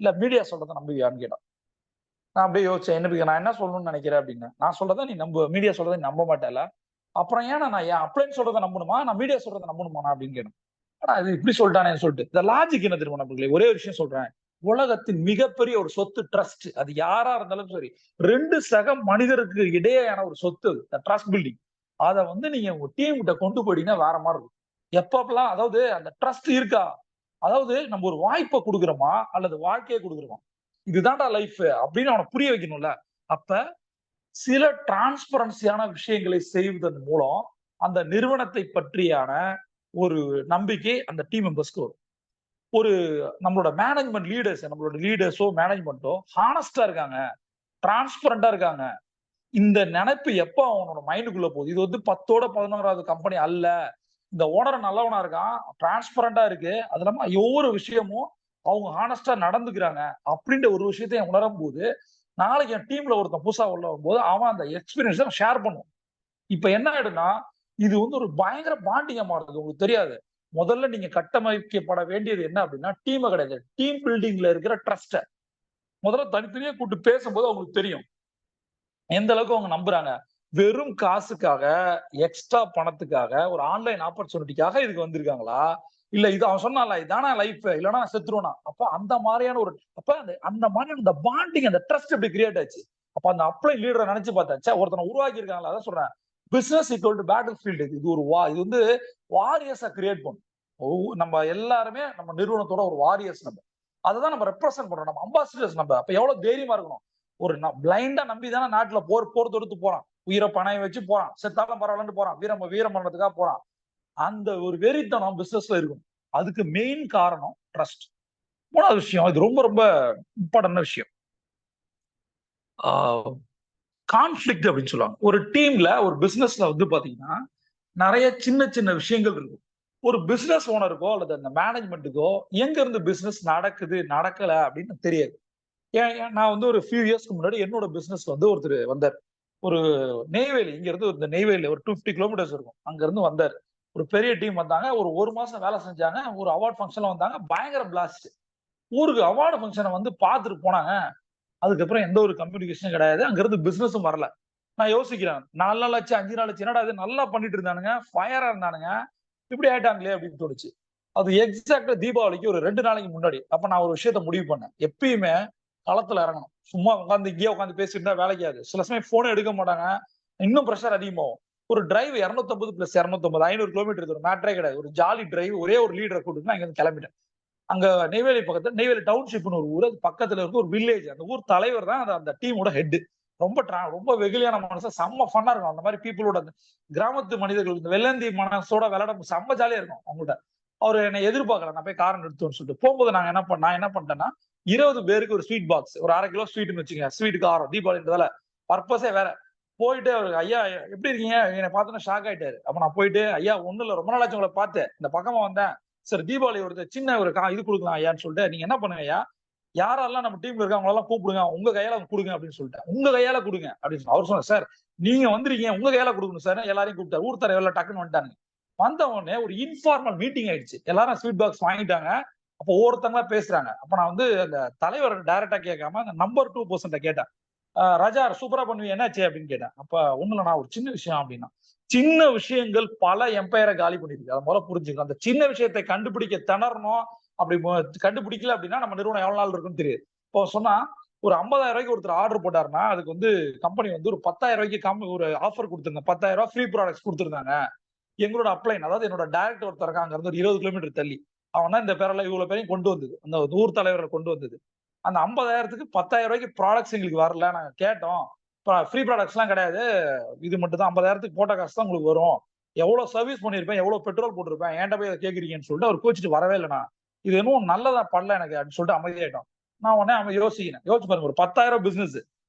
இல்ல மீடியா சொல்றதை நம்புவியான்னு கேட்டான். நான் அப்படியே யோசிச்சேன், நான் என்ன சொல்லணும்னு நினைக்கிறேன் அப்படின்னு. நான் சொல்றதை நீ மீடியா சொல்றதை நீ நம்ப மாட்டேல, அப்புறம் ஏன்னா நான் என் அப்ளைன் சொல்றதை நம்பணுமா, நான் மீடியா சொல்றதை நம்பணுமா அப்படின்னு கேட்டேன். ஆனா இது இப்படி சொல்லிட்டானேன்னு சொல்லிட்டு இந்த லாஜிக் என்ன தெரியுமா நம்பர்களே, ஒரே விஷயம் சொல்றேன், உலகத்தின் மிகப்பெரிய ஒரு சொத்து ட்ரஸ்ட். அது யாரா இருந்தாலும் சரி, 2 சக மனிதருக்கு இடையேயான ஒரு சொத்து, ட்ரஸ்ட் பில்டிங். அதை வந்து நீங்க உங்க டீம் கிட்ட கொண்டு போயிட்டீங்கன்னா வேற மாதிரி இருக்கும். எப்பப்பெல்லாம், அதாவது அந்த ட்ரஸ்ட் இருக்கா, அதாவது நம்ம ஒரு வாய்ப்பை கொடுக்குறோமா அல்லது வாழ்க்கையை கொடுக்குறோமா, இதுதான்டா லைஃப் அப்படின்னு அவனை புரிய வைக்கணும்ல. அப்ப சில டிரான்ஸ்பரன்சியான விஷயங்களை செய்வதன் மூலம் அந்த நிறுவனத்தை பற்றியான ஒரு நம்பிக்கை அந்த டீம் மெம்பர்ஸ்க்கு வரும். ஒரு நம்மளோட லீடர்ஸோ மேனேஜ்மெண்ட்டோ ஹானஸ்டா இருக்காங்க, டிரான்ஸ்பரண்டா இருக்காங்க, இந்த நினைப்பு எப்ப அவனோட மைண்டுக்குள்ள போகுது, இது வந்து 10ஓட 11வது கம்பெனி அல்ல, இந்த ஓனர் நல்லவனா இருக்கான், டிரான்ஸ்பரண்டா இருக்கு, அது இல்லாம ஒவ்வொரு விஷயமும் அவங்க ஹானஸ்டா நடந்துக்கிறாங்க அப்படின்ற ஒரு விஷயத்தை உணரும் போது, நாளைக்கு என் டீம்ல ஒருத்தன் புதுசா உள்ள வரும்போது அவன் அந்த எக்ஸ்பீரியன்ஸை ஷேர் பண்ணுவான். இப்ப என்ன ஆயிடும்னா, இது வந்து ஒரு பயங்கர பாண்டிங்கா மாறுது. உங்களுக்கு தெரியாது, முதல்ல நீங்க கட்டமைக்கப்பட வேண்டியது என்ன அப்படின்னா டீமை கிடையாது, டீம் பில்டிங்ல இருக்கிற ட்ரஸ்ட முதல்ல தனித்தனியா கூப்பிட்டு பேசும்போது அவங்களுக்கு தெரியும் எந்த அளவுக்கு அவங்க நம்புறாங்க. வெறும் காசுக்காக, எக்ஸ்ட்ரா பணத்துக்காக, ஒரு ஆன்லைன் ஆப்பர்ச்சுனிட்டிக்காக இதுக்கு வந்திருக்காங்களா, இல்ல இது அவன் சொன்னால இதானா லைஃப், இல்லைன்னா நான் செத்துருவேனா. அப்ப அந்த மாதிரியான அந்த மாதிரியான இந்த பாண்டிங், அந்த ட்ரஸ்ட் எப்படி கிரியேட் ஆச்சு. அப்ப அந்த அப்ளை லீடரை நினைச்சு பார்த்தாச்சா, ஒருத்தனை உருவாக்கி இருக்காங்களா. அதான் சொல்றேன், business equal to battle field. இது இது வந்து வாரியர்ஸா கிரியேட் பண்ணும். நம்ம எல்லாருமே நம்ம நிறுவனத்தோட ஒரு வாரியர்ஸ், நம்ம அதை நம்ம ரெப்ரசென்ட் பண்றோம், நம்ம அம்பாசிடர்ஸ். நம்ம அப்ப எவ்வளவு தைரியமா இருக்கணும். ஒரு பிளைண்டா நம்பி தானே நாட்டுல போர் தொடுத்து போறான், உயிரை பணைய வச்சு போறான், செத்தாலும் பரவாயில்லன்னு போறான், வீர மரணத்துக்காக போறான். அந்த ஒரு வெறித்தனம் பிசினஸ்ல இருக்கும். அதுக்கு மெயின் காரணம் ட்ரஸ்ட். 3வது விஷயம், இது ரொம்ப ரொம்ப இம்பார்ட்டன்ட் விஷயம், கான்ஃபிளிக்ட் அப்படின்னு சொல்லுவாங்க. ஒரு டீம்ல, ஒரு பிசினஸ்ல வந்து பாத்தீங்கன்னா நிறைய சின்ன சின்ன விஷயங்கள் இருக்கும். ஒரு பிசினஸ் ஓனருக்கோ அல்லது அந்த மேனேஜ்மெண்ட்டுக்கோ எங்க இருந்து பிசினஸ் நடக்குது நடக்கல அப்படின்னு தெரியாது. நான் வந்து ஒரு ஃபியூ இயர்ஸ்க்கு முன்னாடி என்னோட பிசினஸ் வந்து ஒருத்தர் வந்தார். ஒரு நெய்வேலி, இங்க இருந்து இந்த நெய்வேலி ஒரு 250 கிலோமீட்டர்ஸ் இருக்கும், அங்க இருந்து வந்தார். ஒரு பெரிய டீம் வந்தாங்க, ஒரு மாசம் வேலை செஞ்சாங்க, ஒரு அவார்ட் ஃபங்க்ஷன்ல வந்தாங்க, பயங்கர பிளாஸ்ட். ஊருக்கு அவார்டு ஃபங்க்ஷனை வந்து பார்த்துட்டு போனாங்க. அதுக்கப்புறம் எந்த ஒரு கம்யூனிகேஷனும் கிடையாது. அங்கிருந்து பிசினஸும் வரல. நான் யோசிக்கிறேன் 4 நாள் ஆச்சு, 5 நாள் ஆச்சு, என்னடா இது நல்லா பண்ணிட்டு இருந்தானுங்க, ஃபயரா இருந்தானுங்க, இப்படி ஆயிட்டாங்களே அப்படின்னு தோணுச்சு. அது எக்ஸாக்டா தீபாவளிக்கு ஒரு 2 நாளைக்கு முன்னாடி. அப்ப நான் ஒரு விஷயத்த முடிவு பண்ணேன். எப்பயுமே களத்துல இறங்கணும். சும்மா உட்காந்து இங்கேயே உட்காந்து பேசிட்டு இருந்தா வேலைக்காது. சில சமயம் போனே எடுக்க மாட்டாங்க. இன்னும் ப்ரெஷர் அதிகமாகும். ஒரு டிரைவ் 250 + 250 500 கிலோமீட்டர் ஒரு மேட்டரே கிடையாது. ஒரு ஜாலி டிரைவ், ஒரே ஒரு லீடரை கூட்டிட்டு நான் இங்க இருந்து கிளம்பிட்டேன். அங்க நெய்வேலி பக்கத்துல நெய்வேலி டவுன்ஷிப்னு ஒரு ஊர், அது பக்கத்துல இருக்க ஒரு வில்லேஜ். அந்த ஊர் தலைவர் தான் அந்த டீமோட ஹெட். ரொம்ப வெகுளியான மனசு, செம்ம ஃபன்னா இருக்கும். அந்த மாதிரி பீப்புளோட, அந்த கிராமத்து மனிதர்கள், இந்த வெள்ளந்தி மனசோட விளையாட செம்ம ஜாலியா இருக்கும் அவங்கள்ட்ட. அவர் என்னை எதிர்பார்க்கல, நான் போய் காரன் எடுத்துன்னு சொல்லிட்டு போகும்போது நான் என்ன பண்ணிட்டேன்னா 20 பேருக்கு ஒரு ஸ்வீட் பாக்ஸ், ஒரு 1/2 கிலோ ஸ்வீட்னு வச்சுக்கோங்க. ஸ்வீட் காரம் தீபாவளின்றதால பர்பஸே வேற. போயிட்டு அவருக்கு, ஐயா எப்படி இருக்கீங்க, என்னை பார்த்தோன்னா ஷாக் ஆயிட்டாரு. அப்ப நான் போயிட்டு, ஐயா ஒண்ணும் இல்ல, ரொம்ப நாளாச்சு உங்களை பார்த்தேன், இந்த பக்கமா வந்தேன் சார், தீபாவளி ஒரு சின்ன ஒரு இது கொடுக்கலாம் ஐயான்னு சொல்லிட்டு, நீங்க என்ன பண்ணுங்க ஐயா, யாரெல்லாம் நம்ம டீம்ல இருக்காங்க அவங்களெல்லாம் கூப்பிடுங்க, உங்க கையால கொடுங்க அப்படின்னு சொல்லிட்டேன். உங்க கையால கொடுங்க அப்படின்னு அவர் சொன்னார். சார் நீங்க வந்திருக்கீங்க, உங்க கையால கொடுக்கணும் சார். எல்லாரையும் கூப்பிட்டாரு. ஊர் தலைவர் டக்குன்னு வந்துட்டாங்க. வந்த உடனே ஒரு இன்ஃபார்மல் மீட்டிங் ஆயிடுச்சு. எல்லாரும் ஸ்வீட் பாக்ஸ் வாங்கிட்டாங்க. அப்போ ஒவ்வொருத்தங்களா பேசுறாங்க. அப்ப நான் வந்து அந்த தலைவர் டைரக்டா கேட்காம அந்த நம்பர் 2 பர்சன்ட கேட்டேன். ராஜா சூப்பரா பண்ணுவீங்க, என்னாச்சு அப்படின்னு கேட்டேன். அப்ப ஒண்ணு இல்ல, நான் ஒரு சின்ன விஷயம் அப்படின்னா, சின்ன விஷயங்கள் பல எம்பையரை காலி பண்ணிருக்கு. அதை முதல்ல புரிஞ்சுக்கணும். அந்த சின்ன விஷயத்தை கண்டுபிடிக்க திணறணும். அப்படி கண்டுபிடிக்கல அப்படின்னா நம்ம நிறுவனம் எவ்வளவு நாள் இருக்குன்னு தெரியாது. இப்போ சொன்னா ஒரு 50,000 ரூபாய்க்கு ஒருத்தர் ஆர்டர் போட்டாருன்னா அதுக்கு வந்து கம்பெனி வந்து ஒரு 10,000 ரூபாய்க்கு ஒரு ஆஃபர் கொடுத்துருங்க, 10,000 ரூபாய் ஃப்ரீ ப்ராடக்ட்ஸ் கொடுத்துருந்தாங்க. எங்களோட அப்ளைன், அதாவது என்னோட டைரக்டர் ஒருத்தர் இருக்காங்க, அங்க இருந்து ஒரு 20 கிலோமீட்டர் தள்ளி, அவன் தான் இந்த பேரெல்லாம் இவ்வளவு பேரையும் கொண்டு வந்தது, அந்த ஊர் தலைவரை கொண்டு வந்தது. அந்த 50,000க்கு 10,000 ரூபாய்க்கு ப்ராடக்ட்ஸ் எங்களுக்கு வரல. நாங்க கேட்டோம், ஃப்ரீ ப்ராடக்ட்ஸ் எல்லாம் கிடையாது, இது மட்டும் தான், 50,000க்கு போட்ட காசு தான் உங்களுக்கு வரும், எவ்வளவு சர்வீஸ் பண்ணிருப்பேன், எவ்வளவு பெட்ரோல் போட்டிருப்பேன், ஏன்டா போய் அதை கேட்கறீங்கன்னு சொல்லிட்டு அவர் கோச்சிட்டு வரவே இல்லைண்ணா, இது இன்னும் நல்லதா பண்ணல எனக்கு அப்படின்னு சொல்லிட்டு அமைதியாயிட்டோம். நான் உடனே யோசிச்சு பாருங்க, ஒரு 10,000 பிசினஸ்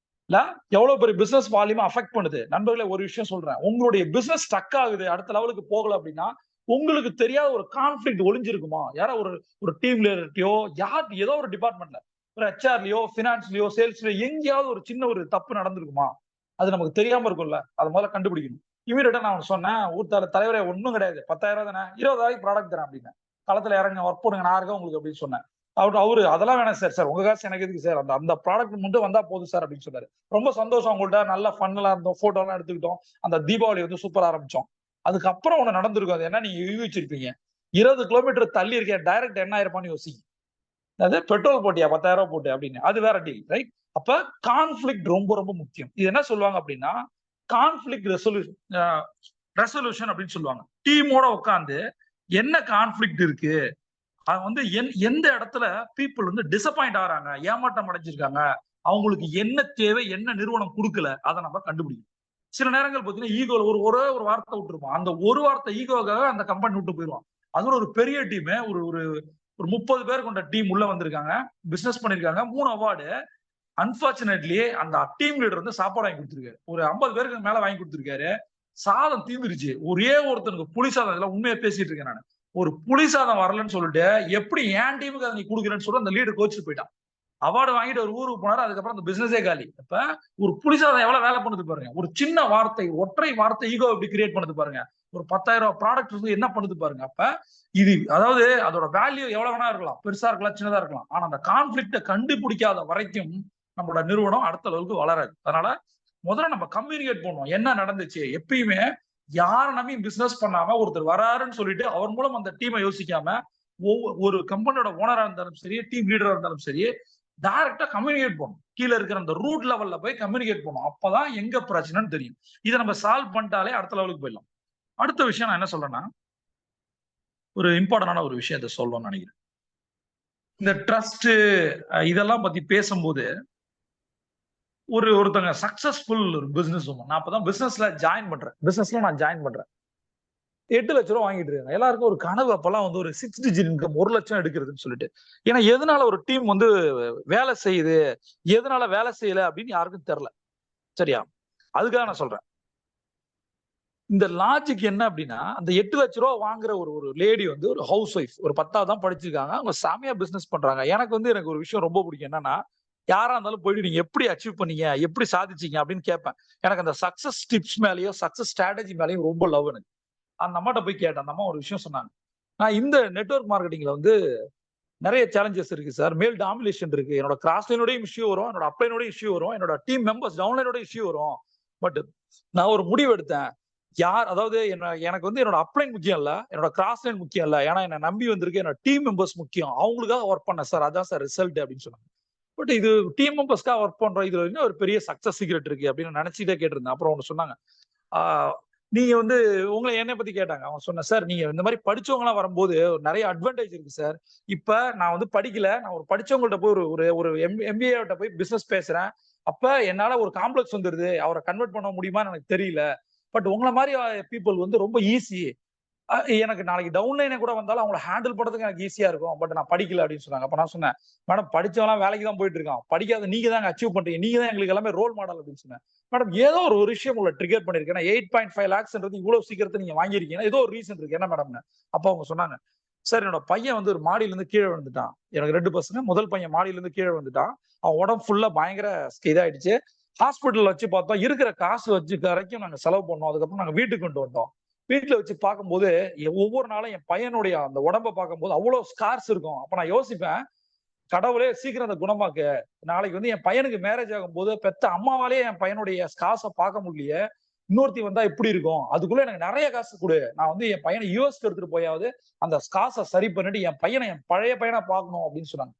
இல்ல எவ்வளவு பெரிய பிசினஸ் வால்யூம் அஃபெக்ட் பண்ணுது. நண்பர்களே, ஒரு விஷயம் சொல்றேன், உங்களுடைய பிசினஸ் ஸ்டக் ஆகுது, அடுத்த லெவலுக்கு போகல அப்படின்னா உங்களுக்கு தெரியாத ஒரு கான்ஃபிளிக்ட் ஒளிஞ்சிருக்குமா? யாரோ ஒரு டீம் லீடர்கிட்டயோ, ஏதோ ஒரு டிபார்ட்மெண்ட்ல, ஒரு ஹெச்ஆர்லயோ, பினான்ஸ்லயோ, சேல்ஸ்லயோ எங்கேயாவது ஒரு சின்ன ஒரு தப்பு நடந்திருக்குமா? அது நமக்கு தெரியாம இருக்கும்ல. அதை முதல்ல கண்டுபிடிக்கணும். இமீடியட்டா நான் சொன்னேன், ஊர் தலைவரே ஒன்னும் கிடையாது, 10,000 தானே, 20,000 ப்ராடக்ட் தரேன் அப்படின்னு, களத்துல இறங்க ஒர்க் பண்ணுங்க, நான் இருக்கேன் உங்களுக்கு அப்படின்னு சொன்னேன். அவரு அதெல்லாம் வேணாம் சார், உங்க காசு எனக்கு எதுக்கு சார், அந்த ப்ராடக்ட் மட்டும் வந்தா போதும் சார் அப்படின்னு சொன்னாரு. ரொம்ப சந்தோஷம், உங்கள்ட்ட நல்ல ஃபன்லாம் இருந்தோம், போட்டோ எல்லாம் எடுத்துக்கிட்டோம், அந்த தீபாவளி வந்து சூப்பரா ஆரம்பிச்சோம். அதுக்கப்புறம் ஒண்ணு நடந்திருக்கும், அது என்ன நீங்க யூகிச்சிருப்பீங்க. 20 கிலோமீட்டர் தள்ளி இருக்க டைரக்ட் என்ன ஆயிருப்பான்னு யோசிங்க. அது பெட்ரோல் போட்டியா 10,000 ரூபாய் போட்டு அப்படின்னு, அது வேற டீல், ரைட்? அப்ப கான்ஃபிளிக்ட் ரொம்ப ரொம்ப முக்கியம். இது என்ன சொல்லுவாங்க அப்படின்னா கான்ஃபிளிக்ட் ரெசல்யூஷன் அப்படின்னு சொல்லுவாங்க. டீமோட உட்காந்து என்ன கான்ஃபிளிக்ட் இருக்கு, அது வந்து எந்த இடத்துல பீப்புள் வந்து டிசப்பாயிண்ட் ஆறாங்க, ஏமாற்றம் அடைஞ்சிருக்காங்க, அவங்களுக்கு என்ன தேவை, என்ன நிறுவனம் கொடுக்கல, அதை நம்ம கண்டுபிடிக்கணும். சில நேரங்கள் பாத்தீங்கன்னா ஈகோல ஒரே ஒரு வார்த்தை விட்டுருப்போம், அந்த ஒரு வார்த்தை ஈகோக்காக அந்த கம்பெனி விட்டு போயிடுவான். அது ஒரு பெரிய டீம், ஒரு 30 பேர் கொண்ட டீம் உள்ள வந்திருக்காங்க, பிசினஸ் பண்ணிருக்காங்க, 3 அவார்டு. அன்பார்ச்சுனேட்லி அந்த டீம் லீடர் வந்து சாப்பாடு வாங்கி கொடுத்துருக்காரு, ஒரு 50 பேருக்கு மேல வாங்கி கொடுத்துருக்காரு. சாதம் தீந்துருச்சு, ஒரே ஒருத்தனுக்கு புளி சாதம், இதெல்லாம் உண்மையா பேசிட்டு இருக்கேன் நான், ஒரு புளி சாதம் வரலன்னு சொல்லிட்டு எப்படி என் டீமுக்கு அதை நீ கொடுக்குறேன்னு சொல்லி அந்த லீடர் கோச்சிட்டு போயிட்டான். அவார்டு வாங்கிட்டு ஒரு ஊருக்கு போனாரு, அதுக்கப்புறம் அந்த பிசினஸே காலி. அப்ப ஒரு புளி சாதம் எவ்வளவு வேலை பண்ணுது பாருங்க, ஒரு சின்ன வார்த்தை, ஒற்றை வார்த்தை ஈகோ எப்படி கிரியேட் பண்ணுது பாருங்க, ஒரு 10,000 ரூபாய் ப்ராடக்ட் வந்து என்ன பண்ணுது பாருங்க. அப்ப இது அதாவது அதோட வேல்யூ எவ்வளவு வேணா இருக்கலாம், பெருசா இருக்கலாம், சின்னதா இருக்கலாம், ஆனா அந்த கான்ஃபிளிக்ட கண்டுபிடிக்காத வரைக்கும் நம்மளோட நிறுவனம் அடுத்த அளவுக்கு வளராது. அதனால முதல்ல நம்ம கம்யூனிகேட் பண்ணுவோம், என்ன நடந்துச்சு. எப்பயுமே யார நம்பி பிசினஸ் பண்ணாம ஒருத்தர் வராருன்னு சொல்லிட்டு அவர் மூலம் அந்த டீமை யோசிக்காம, ஒரு கம்பெனியோட ஓனரா இருந்தாலும் சரி, டீம் லீடரா இருந்தாலும் சரி, டைரக்டா கம்யூனிகேட் பண்ணும். கீழே இருக்கிற அந்த ரூட் லெவல்ல போய் கம்யூனிகேட் பண்ணும். அப்பதான் எங்க பிரச்சனைன்னு தெரியும். இதை நம்ம சால்வ் பண்ணிட்டாலே அடுத்த லெவலுக்கு போயிடலாம். அடுத்த விஷயம் நான் என்ன சொல்றேன்னா, ஒரு இம்பார்ட்டன்டான ஒரு விஷயத்தை சொல்லணும்னு நினைக்கிறேன். இந்த ட்ரஸ்ட் இதெல்லாம் பத்தி பேசும்போது ஒருத்தங்க சக்சஸ்ஃபுல் ஒரு பிசினஸ் உமன், நான் அப்பதான் பிசினஸ்ல நான் ஜாயின் பண்றேன். 8 லட்சம் ரூபாய் வாங்கிட்டு இருக்காங்க. எல்லாருக்கும் ஒரு கனவு அப்பெல்லாம் வந்து ஒரு 6 டிஜிட் இன்கம், 1 லட்சம் எடுக்கிறதுன்னு சொல்லிட்டு. ஏன்னா எதனால ஒரு டீம் வந்து வேலை செய்யுது, எதனால வேலை செய்யல அப்படின்னு யாருக்கும் தெரியல. சரியா? அதுக்காக நான் சொல்றேன், இந்த லாஜிக் என்ன அப்படின்னா, அந்த 8 லட்சம் ரூபாய் வாங்குற ஒரு லேடி வந்து ஒரு ஹவுஸ் ஒய்ஃப், ஒரு 10வது தான் படிச்சிருக்காங்க, அவங்க செமையா பிசினஸ் பண்றாங்க. எனக்கு ஒரு விஷயம் ரொம்ப பிடிக்கும், என்னன்னா யாரா இருந்தாலும் போயிட்டு நீங்க எப்படி அச்சீவ் பண்ணீங்க, எப்படி சாதிச்சீங்க அப்படின்னு கேட்பேன். எனக்கு அந்த சக்சஸ் டிப்ஸ் மேலேயும் சக்சஸ் ஸ்ட்ராட்டஜி மேலேயும் ரொம்ப லவ் எனக்கு. அந்த அம்மாட்ட போய் கேட்டேன். அந்த அம்மா ஒரு விஷயம் சொன்னாங்க, நான் இந்த நெட்வொர்க் மார்க்கெட்டிங்ல வந்து நிறைய சேலஞ்சஸ் இருக்கு சார். மேல் டாமினேஷன் இருக்கு. என்னோட கிராஸ்லைனோட இஷ்யூ வரும், என்னோட அப்ளைனோட இஷ்யூ வரும், என்னோட டீம் மெம்பர்ஸ் டவுன்லைனோட இஷ்யூ வரும். பட் நான் ஒரு முடிவு எடுத்தேன். அதாவது எனக்கு வந்து என்னோட அப்ளைன் முக்கியம் இல்ல, என்னோட கிராஸ்லைன் முக்கியம் இல்ல. ஏன்னா என்ன நம்பி வந்திருக்கு என்னோட டீம் மெம்பர்ஸ் முக்கியம். அவங்களுக்காக ஒர்க் பண்ண சார், அதான் சார் ரிசல்ட் அப்படின்னு சொன்னாங்க. பட் இது டீம் மெம்பர்ஸ்க்காக ஒர்க் பண்றோம், இதுல இன்னும் ஒரு பெரிய சக்சஸ் சீக்ரெட் இருக்கு அப்படின்னு நினைச்சிட்டே கேட்டிருந்தேன். அப்புறம் ஒன்று சொன்னாங்க, நீங்க வந்து உங்களை என்னை பத்தி கேட்டாங்க. அவங்க சொன்ன சார், நீங்க இந்த மாதிரி படிச்சவங்க எல்லாம் வரும்போது நிறைய அட்வான்டேஜ் இருக்கு சார். இப்ப நான் வந்து படிக்கல, நான் ஒரு படிச்சவங்கள்ட்ட போய் ஒரு MBA போய் பிசினஸ் பேசுறேன். அப்ப என்னால ஒரு காம்ப்ளெக்ஸ் வந்துருது, அவரை கன்வெர்ட் பண்ண முடியுமான்னு எனக்கு தெரியல. பட் உங்களை மாதிரி பீப்புள் வந்து ரொம்ப ஈஸி. எனக்கு நாளைக்கு டவுன்லைனே கூட வந்தாலும் அவங்களை ஹேண்டில் பண்றதுக்கு எனக்கு ஈஸியா இருக்கும். பட் நான் படிக்கல அப்படின்னு சொன்னாங்க. அப்ப நான் சொன்னேன், மேடம் படிச்சவெல்லாம் வேலைக்கு தான் போயிட்டு இருக்கான், படிக்காத நீங்க தான் அச்சீவ் பண்றீங்க, நீங்க தான் எங்களுக்கு எல்லாமே ரோல் மாடல் அப்படின்னு சொன்னேன். மேடம் ஏதோ ஒரு விஷயம் உங்களை ட்ரிகர் பண்ணிருக்கேன். 8.5 lakhsன்றது இவ்வளவு சீக்கிரத்தை நீங்க வாங்கியிருக்கீங்கன்னா ஏதோ ஒரு ரீசன் இருக்கு, என்ன மேடம்? அப்ப அவங்க சொன்னாங்க, சார் என்னோட பையன் வந்து ஒரு மாடியில இருந்து கீழே விழுந்துட்டான். எனக்கு 2 பசங்க. முதல் பையன் மாடியில இருந்து கீழே விழுந்துட்டான். அவன் உடம்பு ஃபுல்லா பயங்கர இதாயிடுச்சு. ஹாஸ்பிட்டல் வச்சு பார்த்தோம், இருக்கிற காசு வச்சு வரைக்கும் நாங்க செலவு பண்ணோம். அதுக்கப்புறம் நாங்க வீட்டுக்கு கொண்டு வந்தோம். வீட்டுல வச்சு பார்க்கும்போது ஒவ்வொரு நாளும் என் பையனுடைய அந்த உடம்ப பார்க்கும்போது அவ்வளவு ஸ்கார்ஸ் இருக்கும். அப்ப நான் யோசிப்பேன், கடவுளே சீக்கிரம் அந்த குணமாக்கு. நாளைக்கு வந்து என் பையனுக்கு மேரேஜ் ஆகும் போது பெத்த அம்மாவாலே என் பையனுடைய ஸ்கார்ஸை பார்க்க முடியல, இன்னொருத்தி வந்தா எப்படி இருக்கும்? அதுக்குள்ள எனக்கு நிறைய காசு கொடு, நான் வந்து என் பையனை யூஎஸ்க்கு எடுத்துட்டு போயாவது அந்த ஸ்கார்ஸை சரி பண்ணிட்டு என் பையனை என் பழைய பையனா பார்க்கணும் அப்படின்னு சொன்னாங்க.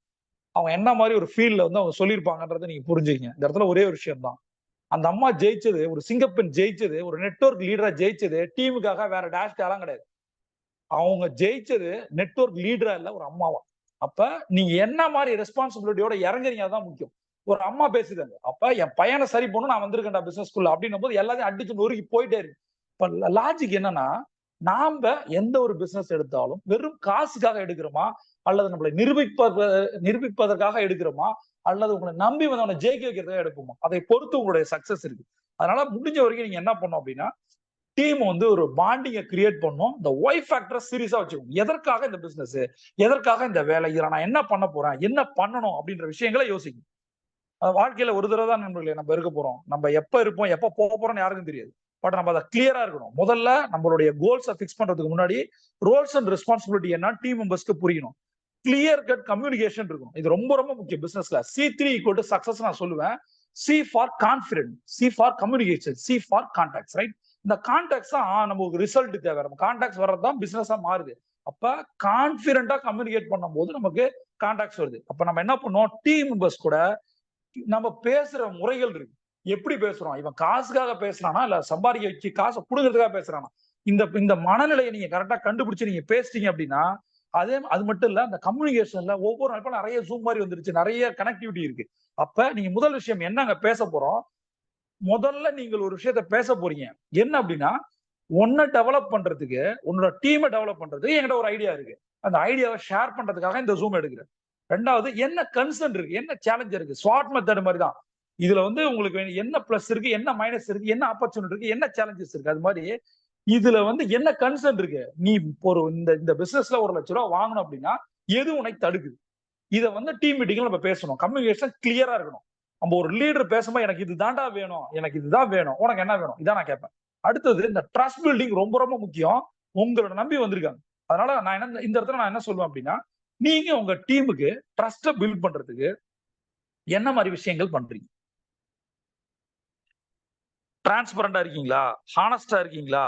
அவங்க என்ன மாதிரி ஒரு ஃபீல்ட்ல வந்து அவங்க சொல்லியிருப்பாங்கன்றதை நீங்க புரிஞ்சுக்கங்க. இந்த இடத்துல ஒரே ஒரு விஷயம் தான், அந்த அம்மா ஜெயிச்சது, ஒரு சிங்கப்பெண் ஜெயிச்சது, ஒரு நெட்வொர்க் லீடரா ஜெயிச்சது டீமுக்காக, வேற டேஷ்காலாம் கிடையாது. அவங்க ஜெயிச்சது நெட்வொர்க் லீடரா இல்ல, ஒரு அம்மாவா. அப்ப நீங்க என்ன மாதிரி ரெஸ்பான்சிபிலிட்டியோட இறங்குறீங்க அதான் முக்கியம். ஒரு அம்மா பேசுதாங்க, அப்ப என் பையனை சரி பண்ணும், நான் வந்திருக்கேன்டா பிசினஸ்குள்ள அப்படின்னும் போது எல்லாத்தையும் அடிச்சு நொறுக்கி போயிட்டே இருக்கு. இப்ப லாஜிக் என்னன்னா, நாம எந்த ஒரு பிசினஸ் எடுத்தாலும் வெறும் காசுக்காக எடுக்கிறோமா, அல்லது நம்மளை நிரூபிப்பதற்காக எடுக்கிறோமா, அல்லது உங்களை நம்பி வந்து ஜெயிக்க வைக்கிறதுக்காக எடுப்போமா, அதை பொறுத்து உங்களுடைய சக்சஸ் இருக்கு. அதனால முடிஞ்ச வரைக்கும் நீங்க என்ன பண்ணணும் அப்படின்னா, டீம் வந்து ஒரு பாண்டிங்கை கிரியேட் பண்ணும். இந்த ஒய் ஃபேக்டரை சீரியஸா வச்சுக்கணும். எதற்காக இந்த பிசினஸ், எதற்காக இந்த வேலை, இதுல நான் என்ன பண்ண போறேன், என்ன பண்ணணும் அப்படின்ற விஷயங்களை யோசிக்கணும். வாழ்க்கையில ஒரு தடவை தான் நண்பர்களே நம்ம இருக்க போறோம். நம்ம எப்ப இருப்போம், எப்ப போக போறோம்னு யாருக்கும் தெரியாது. பட் நம்ம அதை கிளியரா இருக்கணும். முதல்ல நம்மளுடைய கோல்ஸை பிக்ஸ் பண்றதுக்கு முன்னாடி ரோல்ஸ் அண்ட் ரெஸ்பான்சிபிலிட்டி என்ன டீம் மெம்பர்ஸ்க்கு புரியணும். கிளியர் கட் கம்யூனிகேஷன் இருக்கணும். இது ரொம்ப ரொம்ப முக்கியம் பிசினஸ்ல. C3 = சக்சஸ் நான் சொல்லுவேன். C for confident, C for communication, C for contacts, right? இந்த கான்டாக்ட்ஸ் தான் நமக்கு ரிசல்ட் தேவை. நம்ம கான்டாக்ட்ஸ் வர்றதுதான் பிசினஸா மாறுது. அப்ப கான்பிடென்டா கம்யூனிகேட் பண்ணும் போது நமக்கு கான்டாக்ட்ஸ் வருது. அப்ப நம்ம என்ன பண்ணோம், டீம் மெம்பர்ஸ் கூட நம்ம பேசுற முறைகள் இருக்கு. எப்படி பேசுறோம், இவன் காசுக்காக பேசுறானா இல்ல சம்பாதிக்க வச்சு காசை புடுங்கிறதுக்காக பேசுறானா, இந்த மனநிலையை நீங்க கரெக்டா கண்டுபிடிச்சு நீங்க பேசிட்டீங்க அப்படின்னா, அது மட்டும் இல்ல, அந்த கம்யூனிகேஷன்ல ஒவ்வொரு நாளும் நிறைய ஜூம் மாதிரி வந்துருச்சு, நிறைய கனெக்டிவிட்டி இருக்கு. அப்ப நீங்க முதல் விஷயம் என்னங்க பேச போறோம், முதல்ல நீங்கள் ஒரு விஷயத்த பேச போறீங்க என்ன அப்படின்னா, ஒன்ன டெவலப் பண்றதுக்கு, உன்னோட டீமை டெவலப் பண்றதுக்கு என்கிட்ட ஒரு ஐடியா இருக்கு, அந்த ஐடியாவை ஷேர் பண்றதுக்காக இந்த ஜூம் எடுக்கிறேன். ரெண்டாவது, என்ன கன்சர்ன் இருக்கு, என்ன சேலஞ்ச் இருக்கு, ஸ்வாட் மெத்தட் மாதிரி தான். இதுல வந்து உங்களுக்கு என்ன பிளஸ் இருக்கு, என்ன மைனஸ் இருக்கு, என்ன ஆப்பர்ச்சுனிட்டி இருக்கு, என்ன சேலஞ்சஸ் இருக்கு, அது மாதிரி இதுல வந்து என்ன கன்சர்ன் இருக்கு. நீ ஒரு இந்த பிசினஸ்ல 1 லட்சம் ரூபாய் வாங்கணும் அப்படின்னா எது உனக்கு தடுக்குது, இதை வந்து டீம் மீட்டிங்ல நம்ம பேசணும். கம்யூனிகேஷன் கிளியரா இருக்கணும். நம்ம ஒரு லீடர் பேசும்போது எனக்கு இது தாண்டா வேணும், எனக்கு இதுதான் வேணும், உனக்கு என்ன வேணும், இதான் நான் கேட்பேன். அடுத்தது, இந்த ட்ரஸ்ட் பில்டிங் ரொம்ப ரொம்ப முக்கியம். உங்களோட நம்பி வந்திருக்காங்க. அதனால நான் இந்த இடத்துல நான் என்ன சொல்லுவேன் அப்படின்னா, நீங்க உங்க டீமுக்கு ட்ரஸ்ட பில்ட் பண்றதுக்கு என்ன மாதிரி விஷயங்கள் பண்றீங்க? டிரான்ஸ்பரண்டா இருக்கீங்களா, ஹானஸ்டா இருக்கீங்களா,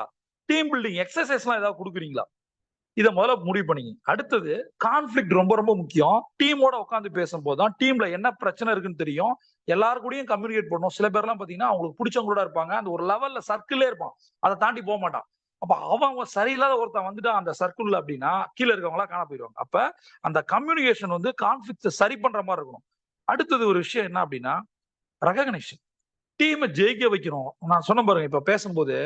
டீம் பில்டிங் எக்ஸசைஸ் எல்லாம் ஏதாவது கொடுக்குறீங்களா, இதை முதல்ல முடிவு பண்ணீங்க. அடுத்தது, கான்ஃபிளிக்ட் ரொம்ப ரொம்ப முக்கியம். டீமோட உட்காந்து பேசும்போது தான் டீம்ல என்ன பிரச்சனை இருக்குன்னு தெரியும். எல்லாரும் கூடயும் கம்யூனிகேட் பண்ணணும். சில பேர்லாம் பாத்தீங்கன்னா அவங்களுக்கு பிடிச்சவங்களோட இருப்பாங்க, அந்த ஒரு லெவல்ல சர்க்கிள்லே இருப்பான், அதை தாண்டி போக மாட்டான். அப்ப அவங்க சரியில்லாத ஒருத்தன் வந்துட்டு அந்த சர்க்கிள்ல அப்படின்னா கீழே இருக்கவங்களா காண போயிடுவாங்க. அப்ப அந்த கம்யூனிகேஷன் வந்து கான்ஃபிளிக்ட் சரி பண்ற மாதிரி இருக்கணும். அடுத்தது ஒரு விஷயம் என்ன அப்படின்னா, ரெகக்னிஷன். டீமை ஜெயிக்க வைக்கணும். நான் சொன்ன பாருங்க, இப்ப பேசும்போது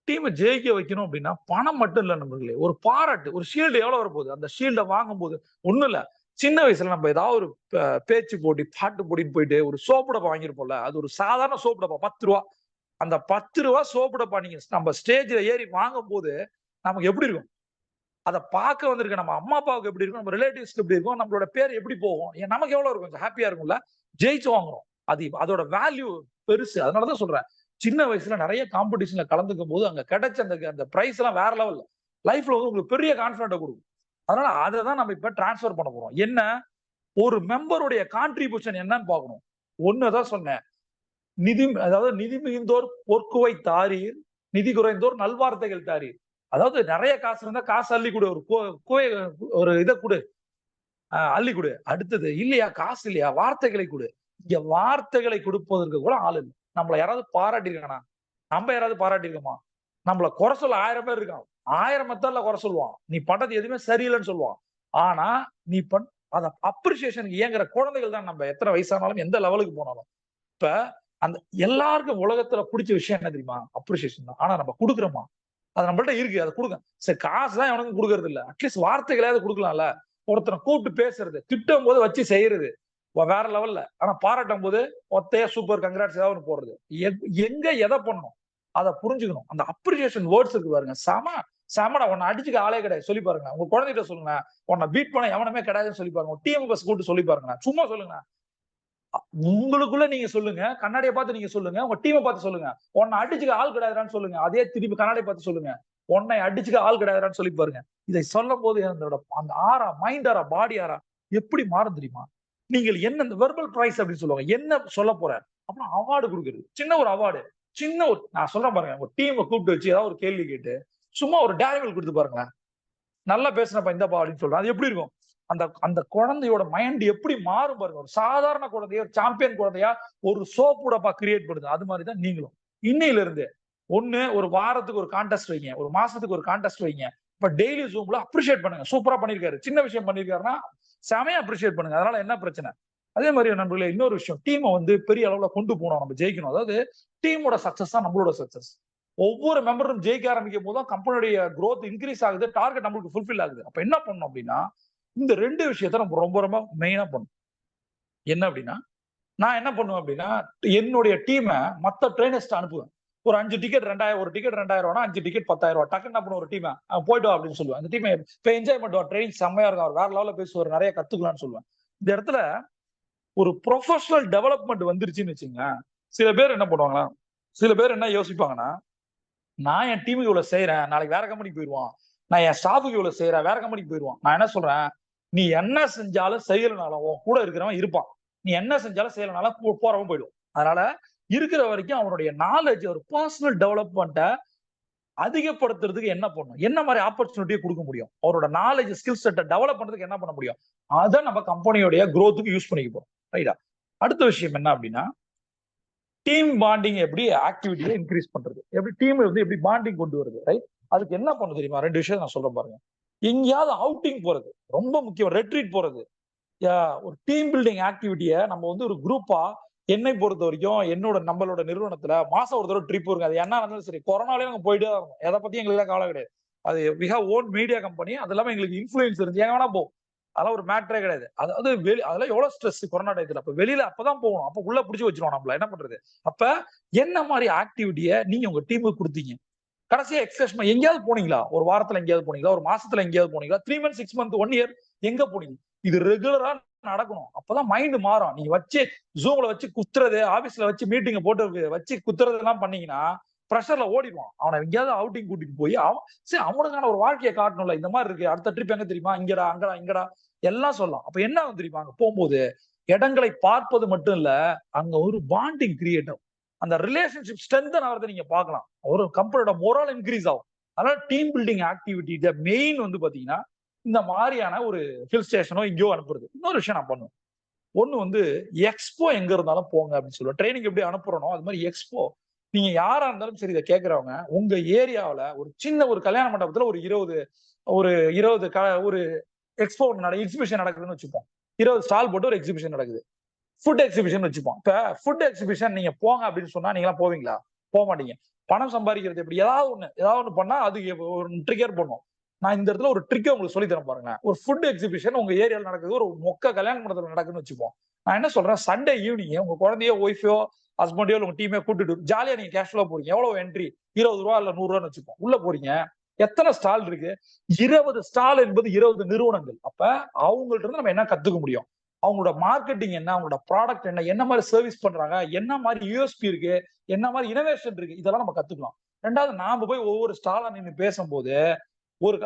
டீமை ஜெயிக்க வைக்கணும் அப்படின்னா பணம் மட்டும் இல்ல நண்பர்களே, ஒரு பாராட்டு, ஒரு ஷீல்டு எவ்வளவு வரப்போகுது, அந்த ஷீல்டை வாங்கும் போது ஒண்ணும் இல்ல, சின்ன வயசுல நம்ம ஏதாவது ஒரு பேச்சு போட்டி, பாட்டு போட்டின்னு போயிட்டு ஒரு சோப்பு டப்பா வாங்கியிருப்போம்ல, அது ஒரு சாதாரண சோப்பு டப்பா 10 ரூபா. அந்த 10 ரூபா சோப்பு டப்பா நீங்க நம்ம ஸ்டேஜ்ல ஏறி வாங்கும் போது நமக்கு எப்படி இருக்கும், அதை பார்க்க வந்திருக்க நம்ம அம்மா அப்பாவுக்கு எப்படி இருக்கும், நம்ம ரிலேட்டிவ்ஸ்க்கு எப்படி இருக்கும், நம்மளோட பேர் எப்படி போகும், நமக்கு எவ்வளவு இருக்கும், ஹாப்பியா இருக்கும்ல. ஜெயிச்சு வாங்குறோம், அதோட வேல்யூ பெருசு. அதனாலதான் சொல்றேன், சின்ன வயசுல நிறைய காம்படிஷன்ல கலந்துக்கும் போது அங்க கிடைச்ச அந்த பிரைஸ் எல்லாம் வேற லெவல்ல லைஃப்ல வந்து உங்களுக்கு பெரிய கான்பிடன்ட் கொடுக்கும். அதனால அதை தான் நம்ம இப்ப டிரான்ஸ்ஃபர் பண்ண போறோம். என்ன, ஒரு மெம்பருடைய கான்ட்ரிபியூஷன் என்னன்னு பார்க்கணும். ஒண்ணுதான் சொன்னேன், அதாவது நிதி மிகுந்தோர் பொற்குவை தாரீர், நிதி குறைந்தோர் நல்வார்த்தைகள் தாரீர். அதாவது நிறைய காசு இருந்தா காசு அள்ளி கொடு, ஒரு இதை கொடு, அள்ளி கொடு. அடுத்தது இல்லையா, காசு இல்லையா, வார்த்தைகளை கொடு. இங்க வார்த்தைகளை கொடுப்பதற்கு கூட ஆள் இல்லை. நம்மள யாராவது பாராட்டிருக்கானா? நம்ம யாராவது பாராட்டிருக்கோமா? நம்மள குறை சொல்ல 1000 பேர் இருக்கான், 1000 மெத்தட்ல குறை சொல்லுவான், நீ பண்றது எதுவுமே சரியில்லைன்னு சொல்லுவான். ஆனா நீ அத அப்ரிசியேஷனுக்கு ஏங்குற குழந்தைகள் தான் நம்ம எத்தனை வயசானாலும் எந்த லெவலுக்கு போனாலும். இப்ப அந்த எல்லாருக்கும் உலகத்துல பிடிச்ச விஷயம் என்ன தெரியுமா? அப்ரிசியேஷன் தான். ஆனா நம்ம கொடுக்குறோமா? அது நம்மள்ட்ட இருக்கு, அதை கொடுங்க. சரி, காசு தான் எவனுக்கும் கொடுக்கறது இல்ல, அட்லீஸ்ட் வார்த்தைகளையாவது கொடுக்கலாம்ல. ஒருத்தனை கூப்பிட்டு பேசுறது, திட்டும் போது வச்சு செய்யறது வேற லெவல்ல. ஆனா பாராட்டும் போது ஒத்தையா சூப்பர் கங்க்ராட்ஸ் ஏதாவது ஒன்று போடுறது. எங்க எதை பண்ணணும் அதை புரிஞ்சுக்கணும். அந்த அப்ரிசியேஷன் வேர்ட்ஸ் இருக்கு பாருங்க, செமடா, உன்னை அடிச்சுக்க ஆளே கிடையாது சொல்லி பாருங்க. உங்க குழந்தைகிட்ட சொல்லுங்க, உன்னை பீட் பண்ண எவனமே கிடையாதுன்னு சொல்லி பாருங்க. டீம் பஸ் கூட்டு சொல்லி பாருங்க, சும்மா சொல்லுங்க. உங்களுக்குள்ள நீங்க சொல்லுங்க, கண்ணாடியை பார்த்து நீங்க சொல்லுங்க, உங்க டீமை பார்த்து சொல்லுங்க, உன்னை அடிச்சுக்க ஆள் கிடையாதுன்னு சொல்லுங்க. அதே திருப்பி கண்ணாடியை பார்த்து சொல்லுங்க, உன்னை அடிச்சுக்க ஆள் கிடையாதுன்னு சொல்லி பாருங்க. இதை சொல்லும் போது அந்த ஆரா, மைண்ட் ஆரா, பாடி ஆரா எப்படி மாறும் தெரியுமா? நீங்கள் என்ன இந்த வெர்பல் பிரைஸ் அப்படின்னு சொல்லுவாங்க, என்ன சொல்ல போற அப்புறம் அவார்டு கொடுக்குறது. சின்ன ஒரு அவார்டு, சின்ன ஒரு, நான் சொல்றேன் பாருங்க, ஒரு டீமை கூப்பிட்டு வச்சு ஏதாவது ஒரு கேள்வி கேட்டு சும்மா ஒரு டேரிவல் கொடுத்து பாருங்க, நல்லா பேசினப்ப இந்தப்பா அப்படின்னு சொல்றேன். அது எப்படி இருக்கும்? அந்த அந்த குழந்தையோட மைண்ட் எப்படி மாறும் பாருங்க. ஒரு சாதாரண குழந்தைய ஒரு சாம்பியன் குழந்தையா ஒரு சோப்புடப்பா கிரியேட் பண்ணுது. அது மாதிரிதான் நீங்களும் இன்னையில இருந்து ஒரு வாரத்துக்கு ஒரு கான்டெஸ்ட் வைங்க, ஒரு மாசத்துக்கு ஒரு கான்டெஸ்ட் வைங்க. இப்ப டெய்லி ஜூம்ல அப்ரிஷியேட் பண்ணுங்க. சூப்பரா பண்ணிருக்காரு, சின்ன விஷயம் பண்ணிருக்காருன்னா செமையா அப்ரிஷியேட் பண்ணுங்க. அதனால என்ன பிரச்சனை? அதே மாதிரி நண்பர்களே, இன்னொரு விஷயம், டீமை பெரிய அளவுல கொண்டு போகணும், நம்ம ஜெயிக்கணும். அதாவது டீமோட சக்சஸ் தான் நம்மளோட சக்சஸ். ஒவ்வொரு மெம்பரும் ஜெயிக்க ஆரம்பிக்கும் போதும் கம்பெனியுடைய growth இன்க்ரீஸ் ஆகுது, டார்கெட் நம்மளுக்கு ஃபுல்ஃபில் ஆகுது. அப்ப என்ன பண்ணணும் அப்படின்னா, இந்த 2 விஷயத்த நம்ம ரொம்ப ரொம்ப மெயினா பண்ணணும். என்ன அப்படின்னா, நான் என்ன பண்ணுவேன் அப்படின்னா, என்னுடைய டீமை மத்த ட்ரெயினர்ஸ்ட் அனுப்புவேன். ஒரு 5 டிக்கெட் 2000, ஒரு டிக்கெட் 2000, 5 டிக்கெட் 10,000. டக்குன்னு என்ன பண்ணுவோம், ஒரு டீமை போயிட்டு வா அப்படின்னு சொல்லுவேன். அந்த டீமை இப்ப என்ஜாய் பண்ணுவோம், ட்ரெயின் செம்மையா இருக்கும், அவர் வேற லெவலில் பேசுவார், நிறைய கத்துக்கலாம்னு சொல்லுவேன். இந்த இடத்துல ஒரு ப்ரொஃபஷனல் டெவலப்மெண்ட் வந்துருச்சுன்னு வச்சுங்க. சில பேர் என்ன பண்ணுவாங்கன்னா, சில பேர் என்ன யோசிப்பாங்கன்னா, நான் என் டீமுக்கு இவ்வளவு செய்யறேன், நாளைக்கு வேற கம்பெனிக்கு போயிடுவான், நான் என் ஸ்டாஃபுக்கு இவ்வளவு செய்யறேன், வேற கம்பெனிக்கு போயிடுவான். நான் என்ன சொல்றேன், நீ என்ன செஞ்சாலும் செய்யலனாலும் உன் கூட இருக்கிறவன் இருப்பான், நீ என்ன செஞ்சாலும் செய்யலனாலும் போறவன் போயிடுவான். அதனால இருக்கிற வரைக்கும் அவனுடைய நாலேஜ், ஒரு பர்சனல் டெவலப்மெண்ட்டை அதிகப்படுத்துறதுக்கு என்ன பண்ணும், என்ன மாதிரி ஆப்பர்ச்சுனிட்டியை கொடுக்க முடியும், அவரோட நாலேஜ் ஸ்கில் செட்டை டெவலப் பண்றதுக்கு என்ன பண்ண முடியும், அதை நம்ம கம்பெனியோடைய growthக்கு யூஸ் பண்ணிக்க போறோம். ரைட்டா? அடுத்த விஷயம் என்ன அப்படின்னா, டீம் பாண்டிங் எப்படி ஆக்டிவிட்டியை இன்க்ரீஸ் பண்றது, எப்படி டீம் எப்படி பாண்டிங் கொண்டு வருது. ரைட்? அதுக்கு என்ன பண்ண தெரியுமா? 2 விஷயம் நான் சொல்றேன் பாருங்க. எங்கேயாவது அவுட்டிங் போறது ரொம்ப முக்கியம், ரெட்ரீட் போறது. ஒரு டீம் பில்டிங் ஆக்டிவிட்டியை நம்ம ஒரு குரூப்பா, என்னை பொறுத்த வரைக்கும் நம்மளோட நிறுவனத்துல மாசம் ஒரு தடவை ட்ரிப் வருங்க. அது என்ன இருந்தாலும் சரி, கொரோனாலே நாங்க போயிட்டே தான் இருக்கோம், எதை பத்தி எங்களுக்கு கவலை கிடையாது. அது we have own media company, அது இல்லாம எங்களுக்கு இன்ஃபுளுன்ஸ் இருந்து எங்க வேணா போகும், அதெல்லாம் ஒரு மேட்டரே கிடையாது. அதாவது அதெல்லாம் எவ்வளவு ஸ்ட்ரெஸ் கொரோனா டயத்துல. அப்ப வெளியில அப்பதான் போகணும், அப்ப உள்ள பிடிச்சி வச்சிருவோம் நம்மள, என்ன பண்றது? அப்ப என்ன மாதிரி ஆக்டிவிட்டியை நீங்க உங்க டீமுக்கு கொடுத்தீங்க? கடைசியா எக்ஸ்பிரஸ் எங்கேயாவது போனீங்களா? ஒரு வாரத்துல எங்கேயாவது போனீங்களா? ஒரு மாசத்துல எங்கேயாவது போனீங்களா? 3 months 6 months 1 year எங்க போனீங்க? இது ரெகுலரா நடக்கணும். அப்பதான் மைண்ட் மாறும். நீங்க வச்சு ஜூம்ல வச்சு குத்துறது, ஆபீஸ்ல வச்சு மீட்டிங் போட்டு வச்சு குத்துறது எல்லாம் பண்ணீங்கன்னா ப்ரெஷர்ல ஓடிடுவான். அவனை எங்கேயாவது அவுட்டிங் கூட்டிட்டு போய் அவனுக்கான ஒரு வாழ்க்கையை காட்டணும்ல. இந்த மாதிரி இருக்கு, அடுத்த ட்ரிப் எங்க தெரியுமா, இங்கடா அங்கடா இங்கடா எல்லாம் சொல்லலாம். அப்ப என்ன தெரியுமா, அங்க போகும்போது இடங்களை பார்ப்பது மட்டும் இல்ல, அங்க ஒரு பாண்டிங் கிரியேட் ஆகும், அந்த ரிலேஷன்ஷிப் ஸ்ட்ரென்தன் ஆகிறத நீங்க பார்க்கலாம், ஒரு கம்பெனியோட மோரல் இன்க்ரீஸ் ஆகும். அதனால டீம் பில்டிங் ஆக்டிவிட்டி மெயின் பாத்தீங்கன்னா இந்த மாதிரியான ஒரு ஹில் ஸ்டேஷனோ எங்கேயோ அனுப்புறது. இன்னொரு விஷயம் நான் பண்ணுவேன், ஒண்ணு எக்ஸ்போ எங்க இருந்தாலும் போங்க அப்படின்னு சொல்லுவேன். ட்ரைனிங் எப்படி அனுப்புறனோ அது மாதிரி எக்ஸ்போ, நீங்க யாரா இருந்தாலும் சரி, இதை கேட்கறவங்க உங்க ஏரியாவில ஒரு சின்ன ஒரு கல்யாண மண்டபத்துல ஒரு 20 எக்ஸ்போ எக்ஸிபிஷன் நடக்குதுன்னு வச்சுப்போம். 20 ஸ்டால் போட்டு ஒரு எக்ஸிபிஷன் நடக்குது, ஃபுட் எக்ஸிபிஷன் வச்சுப்போம். இப்ப ஃபுட் எக்ஸிபிஷன் நீங்க போங்க அப்படின்னு சொன்னா நீங்க எல்லாம் போவீங்களா? போக மாட்டீங்க. பணம் சம்பாதிக்கிறது எப்படி, ஏதாவது ஒண்ணு பண்ணா அதுக்கு ஒரு ட்ரிகர் பண்ணும். நான் இந்த இடத்துல ஒரு ட்ரிக்கை உங்களுக்கு சொல்லி தரேன் பாருங்க. ஒரு ஃபுட் எக்ஸிபிஷன் உங்க ஏரியாவில் நடக்குது, ஒரு மொக்க கல்யாண மண்டபத்துல நடக்குதுன்னு வச்சுப்போம். நான் என்ன சொல்றேன், சண்டே ஈவினிங் உங்க குழந்தையோ ஒய்ஃபோ ஹஸ்பண்டையோ உங்க டீமே கூட்டிட்டு ஜாலியா நீங்க கேஷ்ஃபுல்லா போறீங்க. எவ்வளவு என்ட்ரி, 20 ரூபா இல்ல 100 ரூபான்னு வச்சுப்போம். உள்ள போறீங்க, எத்தனை ஸ்டால் இருக்கு? 20 ஸ்டால் என்பது 20 நிறுவனங்கள். அப்ப அவங்கள்ட்ட இருந்து நம்ம என்ன கத்துக்க முடியும், அவங்களோட மார்க்கெட்டிங் என்ன, அவங்களோட ப்ராடக்ட் என்ன மாதிரி சர்வீஸ் பண்றாங்க, என்ன மாதிரி யூஎஸ்பி இருக்கு, என்ன மாதிரி இனோவேஷன் இருக்கு, இதெல்லாம் நம்ம கத்துக்கலாம். ரெண்டாவது, நாம போய் ஒவ்வொரு ஸ்டாலா நின்று பேசும்போது ஒரு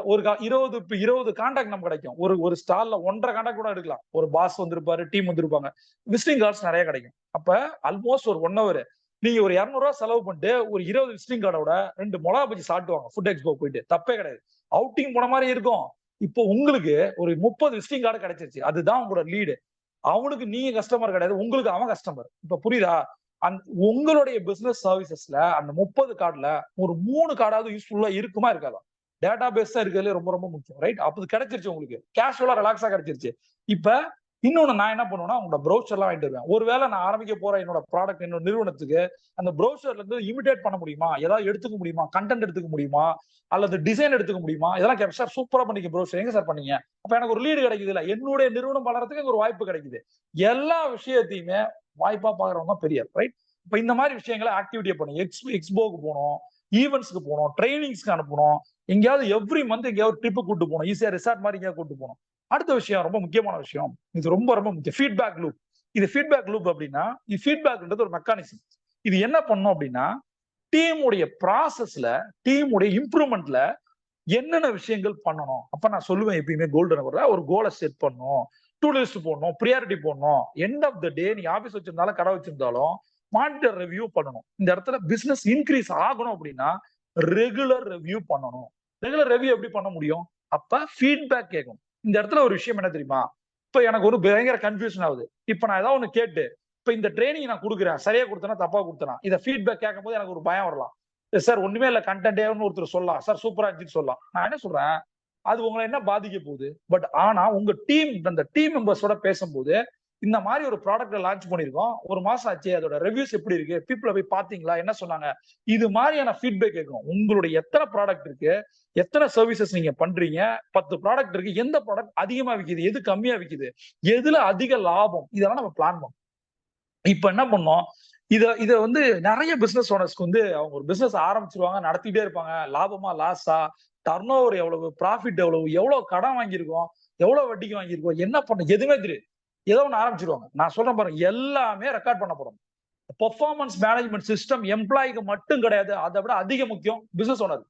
20 கான்டாக்ட் நமக்கு கிடைக்கும். ஒரு ஸ்டால்ல 1.5 கான்டாக்ட் கூட எடுக்கலாம். ஒரு பாஸ் வந்திருப்பாரு, டீம் வந்திருப்பாங்க, விசிட்டிங் கார்ட்ஸ் நிறைய கிடைக்கும். அப்ப ஆல்மோஸ்ட் ஒரு 1 ஹவர் நீங்க ஒரு 200 ரூபாய் செலவு பண்ணிட்டு ஒரு 20 விசிட்டிங் கார்டோட 2 மிளகா பஜ்ஜி சாப்பிட்டுவாங்க ஃபுட் எக்ஸ்போ போயிட்டு, தப்பே கிடையாது. அவுட்டிங் போன மாதிரி இருக்கும். இப்போ உங்களுக்கு ஒரு 30 விசிட்டிங் கார்டு கிடைச்சிருச்சு, அதுதான் உங்களோட லீடு. அவனுக்கு நீங்க கஸ்டமர் கிடையாது, உங்களுக்கு அவன் கஸ்டமர். இப்ப புரியுதா? உங்களுடைய பிசினஸ் சர்வீசஸ்ல அந்த 30 கார்டுல ஒரு 3 கார்டாவது யூஸ்ஃபுல்லா இருக்குமா இருக்காதா? டேட்டா பேஸ் தான் இருக்கிறதுல ரொம்ப ரொம்ப முக்கியம், ரைட்? அப்ப கிடைச்சிருச்சு, உங்களுக்கு கேஷுவலா ரிலாக்ஸா கிடைச்சிருச்சு. இப்ப இன்னொன்னு நான் என்ன பண்ணுவேன்னா, உங்களோட ப்ரௌச்சர் எல்லாம் வாங்கிட்டு வருவேன். ஒருவேளை நான் ஆரம்பிக்க போற என்னோட ப்ராடக்ட், என்னோட நிறுவனத்துக்கு அந்த ப்ரௌச்சர்ல இருந்து இமிடேட் பண்ண முடியுமா, ஏதாவது எடுத்துக்க முடியுமா, கண்டென்ட் எடுத்துக்க முடியுமா, அல்லது டிசைன் எடுத்துக்க முடியுமா, இதெல்லாம் கேட்பேன். சார் சூப்பரா பண்ணிக்க ப்ரௌச்சர், எங்க சார் பண்ணீங்க? அப்ப எனக்கு ஒரு லீடு கிடைக்குது, இல்ல என்னுடைய நிறுவனம் வளர்றதுக்கு ஒரு வாய்ப்பு கிடைக்குது. எல்லா விஷயத்தையுமே வாய்ப்பா பாக்குறவங்க பெரிய, ரைட்? இப்ப இந்த மாதிரி விஷயங்களை ஆக்டிவிட்டியை பண்ணும். எக்ஸ்போக்கு போகணும், ஈவெண்ட்ஸ்க்கு போகணும், ட்ரைனிங்ஸ்க்கு அனுப்பணும், எங்கேயாவது எவ்ரி மந்த் எங்கேயாவது ட்ரிப்பு கூட்டு போகணும், ஈஸியா ரிசார்ட் மாதிரி எங்கேயாவது கூட்டு போகணும். அடுத்த விஷயம், ரொம்ப முக்கியமான விஷயம், இது ரொம்ப ரொம்ப முக்கியம், ஃபீட்பேக் லூப். இது ஃபீட்பேக் லூப் அப்படின்னா, இது ஃபீட்பேக்ன்றது ஒரு மெக்கானிசம். இது என்ன பண்ணும் அப்படின்னா, டீமுடைய ப்ராசஸ்ல, டீமுடைய இம்ப்ரூவ்மெண்ட்ல என்னென்ன விஷயங்கள் பண்ணணும். அப்ப நான் சொல்லுவேன் எப்பயுமே, கோல்டன் ஒரு கோலை செட் பண்ணணும், டூ லிஸ்ட் போடணும், ப்ரியாரிட்டி போடணும். எண்ட் ஆஃப் த டே நீ ஆபீஸ் வச்சிருந்தாலும் கடை வச்சிருந்தாலும் மானிட்டர் ரிவ்யூ பண்ணணும். இந்த இடத்துல பிசினஸ் இன்க்ரீஸ் ஆகணும் அப்படின்னா ரெகுலர் ரிவ்யூ பண்ணணும். ரெகுலர் ரிவ்யூ எப்படி பண்ண முடியும்? அப்ப ஃபீட்பேக் கேட்கணும். இந்த இடத்துல ஒரு விஷயம் என்ன தெரியுமா, இப்ப எனக்கு ஒரு பயங்கர கன்ஃபியூஷன் ஆகுது. இப்ப நான் ஏதாவது ஒண்ணு கேட்டு, இப்ப இந்த ட்ரைனிங் நான் கொடுக்குறேன், சரியா கொடுத்தனா தப்பா கொடுத்தனா, இதை ஃபீட்பேக் கேட்கும் போது எனக்கு ஒரு பயம் வரலாம். சார் ஒண்ணுமே இல்ல கண்டென்ட் ஒருத்தர் சொல்லலாம், சார் சூப்பரா இருந்துச்சு சொல்லலாம். நான் என்ன சொல்றேன், அது உங்களை என்ன பாதிக்க போகுது? பட் ஆனா உங்க டீம், அந்த டீம் மெம்பர்ஸோட பேசும்போது, இந்த மாதிரி ஒரு ப்ராடக்ட் லான்ச் பண்ணிருக்கோம், ஒரு மாசம் ஆச்சு, அதோட ரிவ்யூஸ் எப்படி இருக்கு, பீப்புள போய் பாத்தீங்களா, என்ன சொன்னாங்க, இது மாதிரியான ஃபீட்பேக் கேட்கணும். உங்களுடைய எத்தனை ப்ராடக்ட் இருக்கு, எத்தனை சர்வீசஸ் நீங்க பண்றீங்க, 10 ப்ராடக்ட் இருக்கு, எந்த ப்ராடக்ட் அதிகமா விக்குது, எது கம்மியா விக்குது, எதுல அதிக லாபம், இதெல்லாம் நம்ம பிளான் பண்ணோம். இப்ப என்ன பண்ணோம், இத வந்து நிறைய பிசினஸ் ஓனர்ஸ்க்கு வந்து அவங்க ஒரு பிசினஸ் ஆரம்பிச்சிருவாங்க, நடத்திட்டே இருப்பாங்க, லாபமா லாஸா, டர்ன் ஓவர் எவ்வளவு, ப்ராஃபிட் எவ்வளவு கடன் வாங்கியிருக்கோம், எவ்வளவு வட்டிக்கு வாங்கியிருக்கோம், என்ன பண்ண எதுவுமே தெரியும். ஏதோ ஒன்று ஆரம்பிச்சிருவாங்க. நான் சொல்றேன் பாருங்க, எல்லாமே ரெக்கார்ட் பண்ணப்படும். பெர்ஃபார்மன்ஸ் மேனேஜ்மெண்ட் சிஸ்டம் எம்ப்ளாய்க்கு மட்டும் கிடையாது, அதை விட அதிக முக்கியம் பிசினஸ் ஓனர்.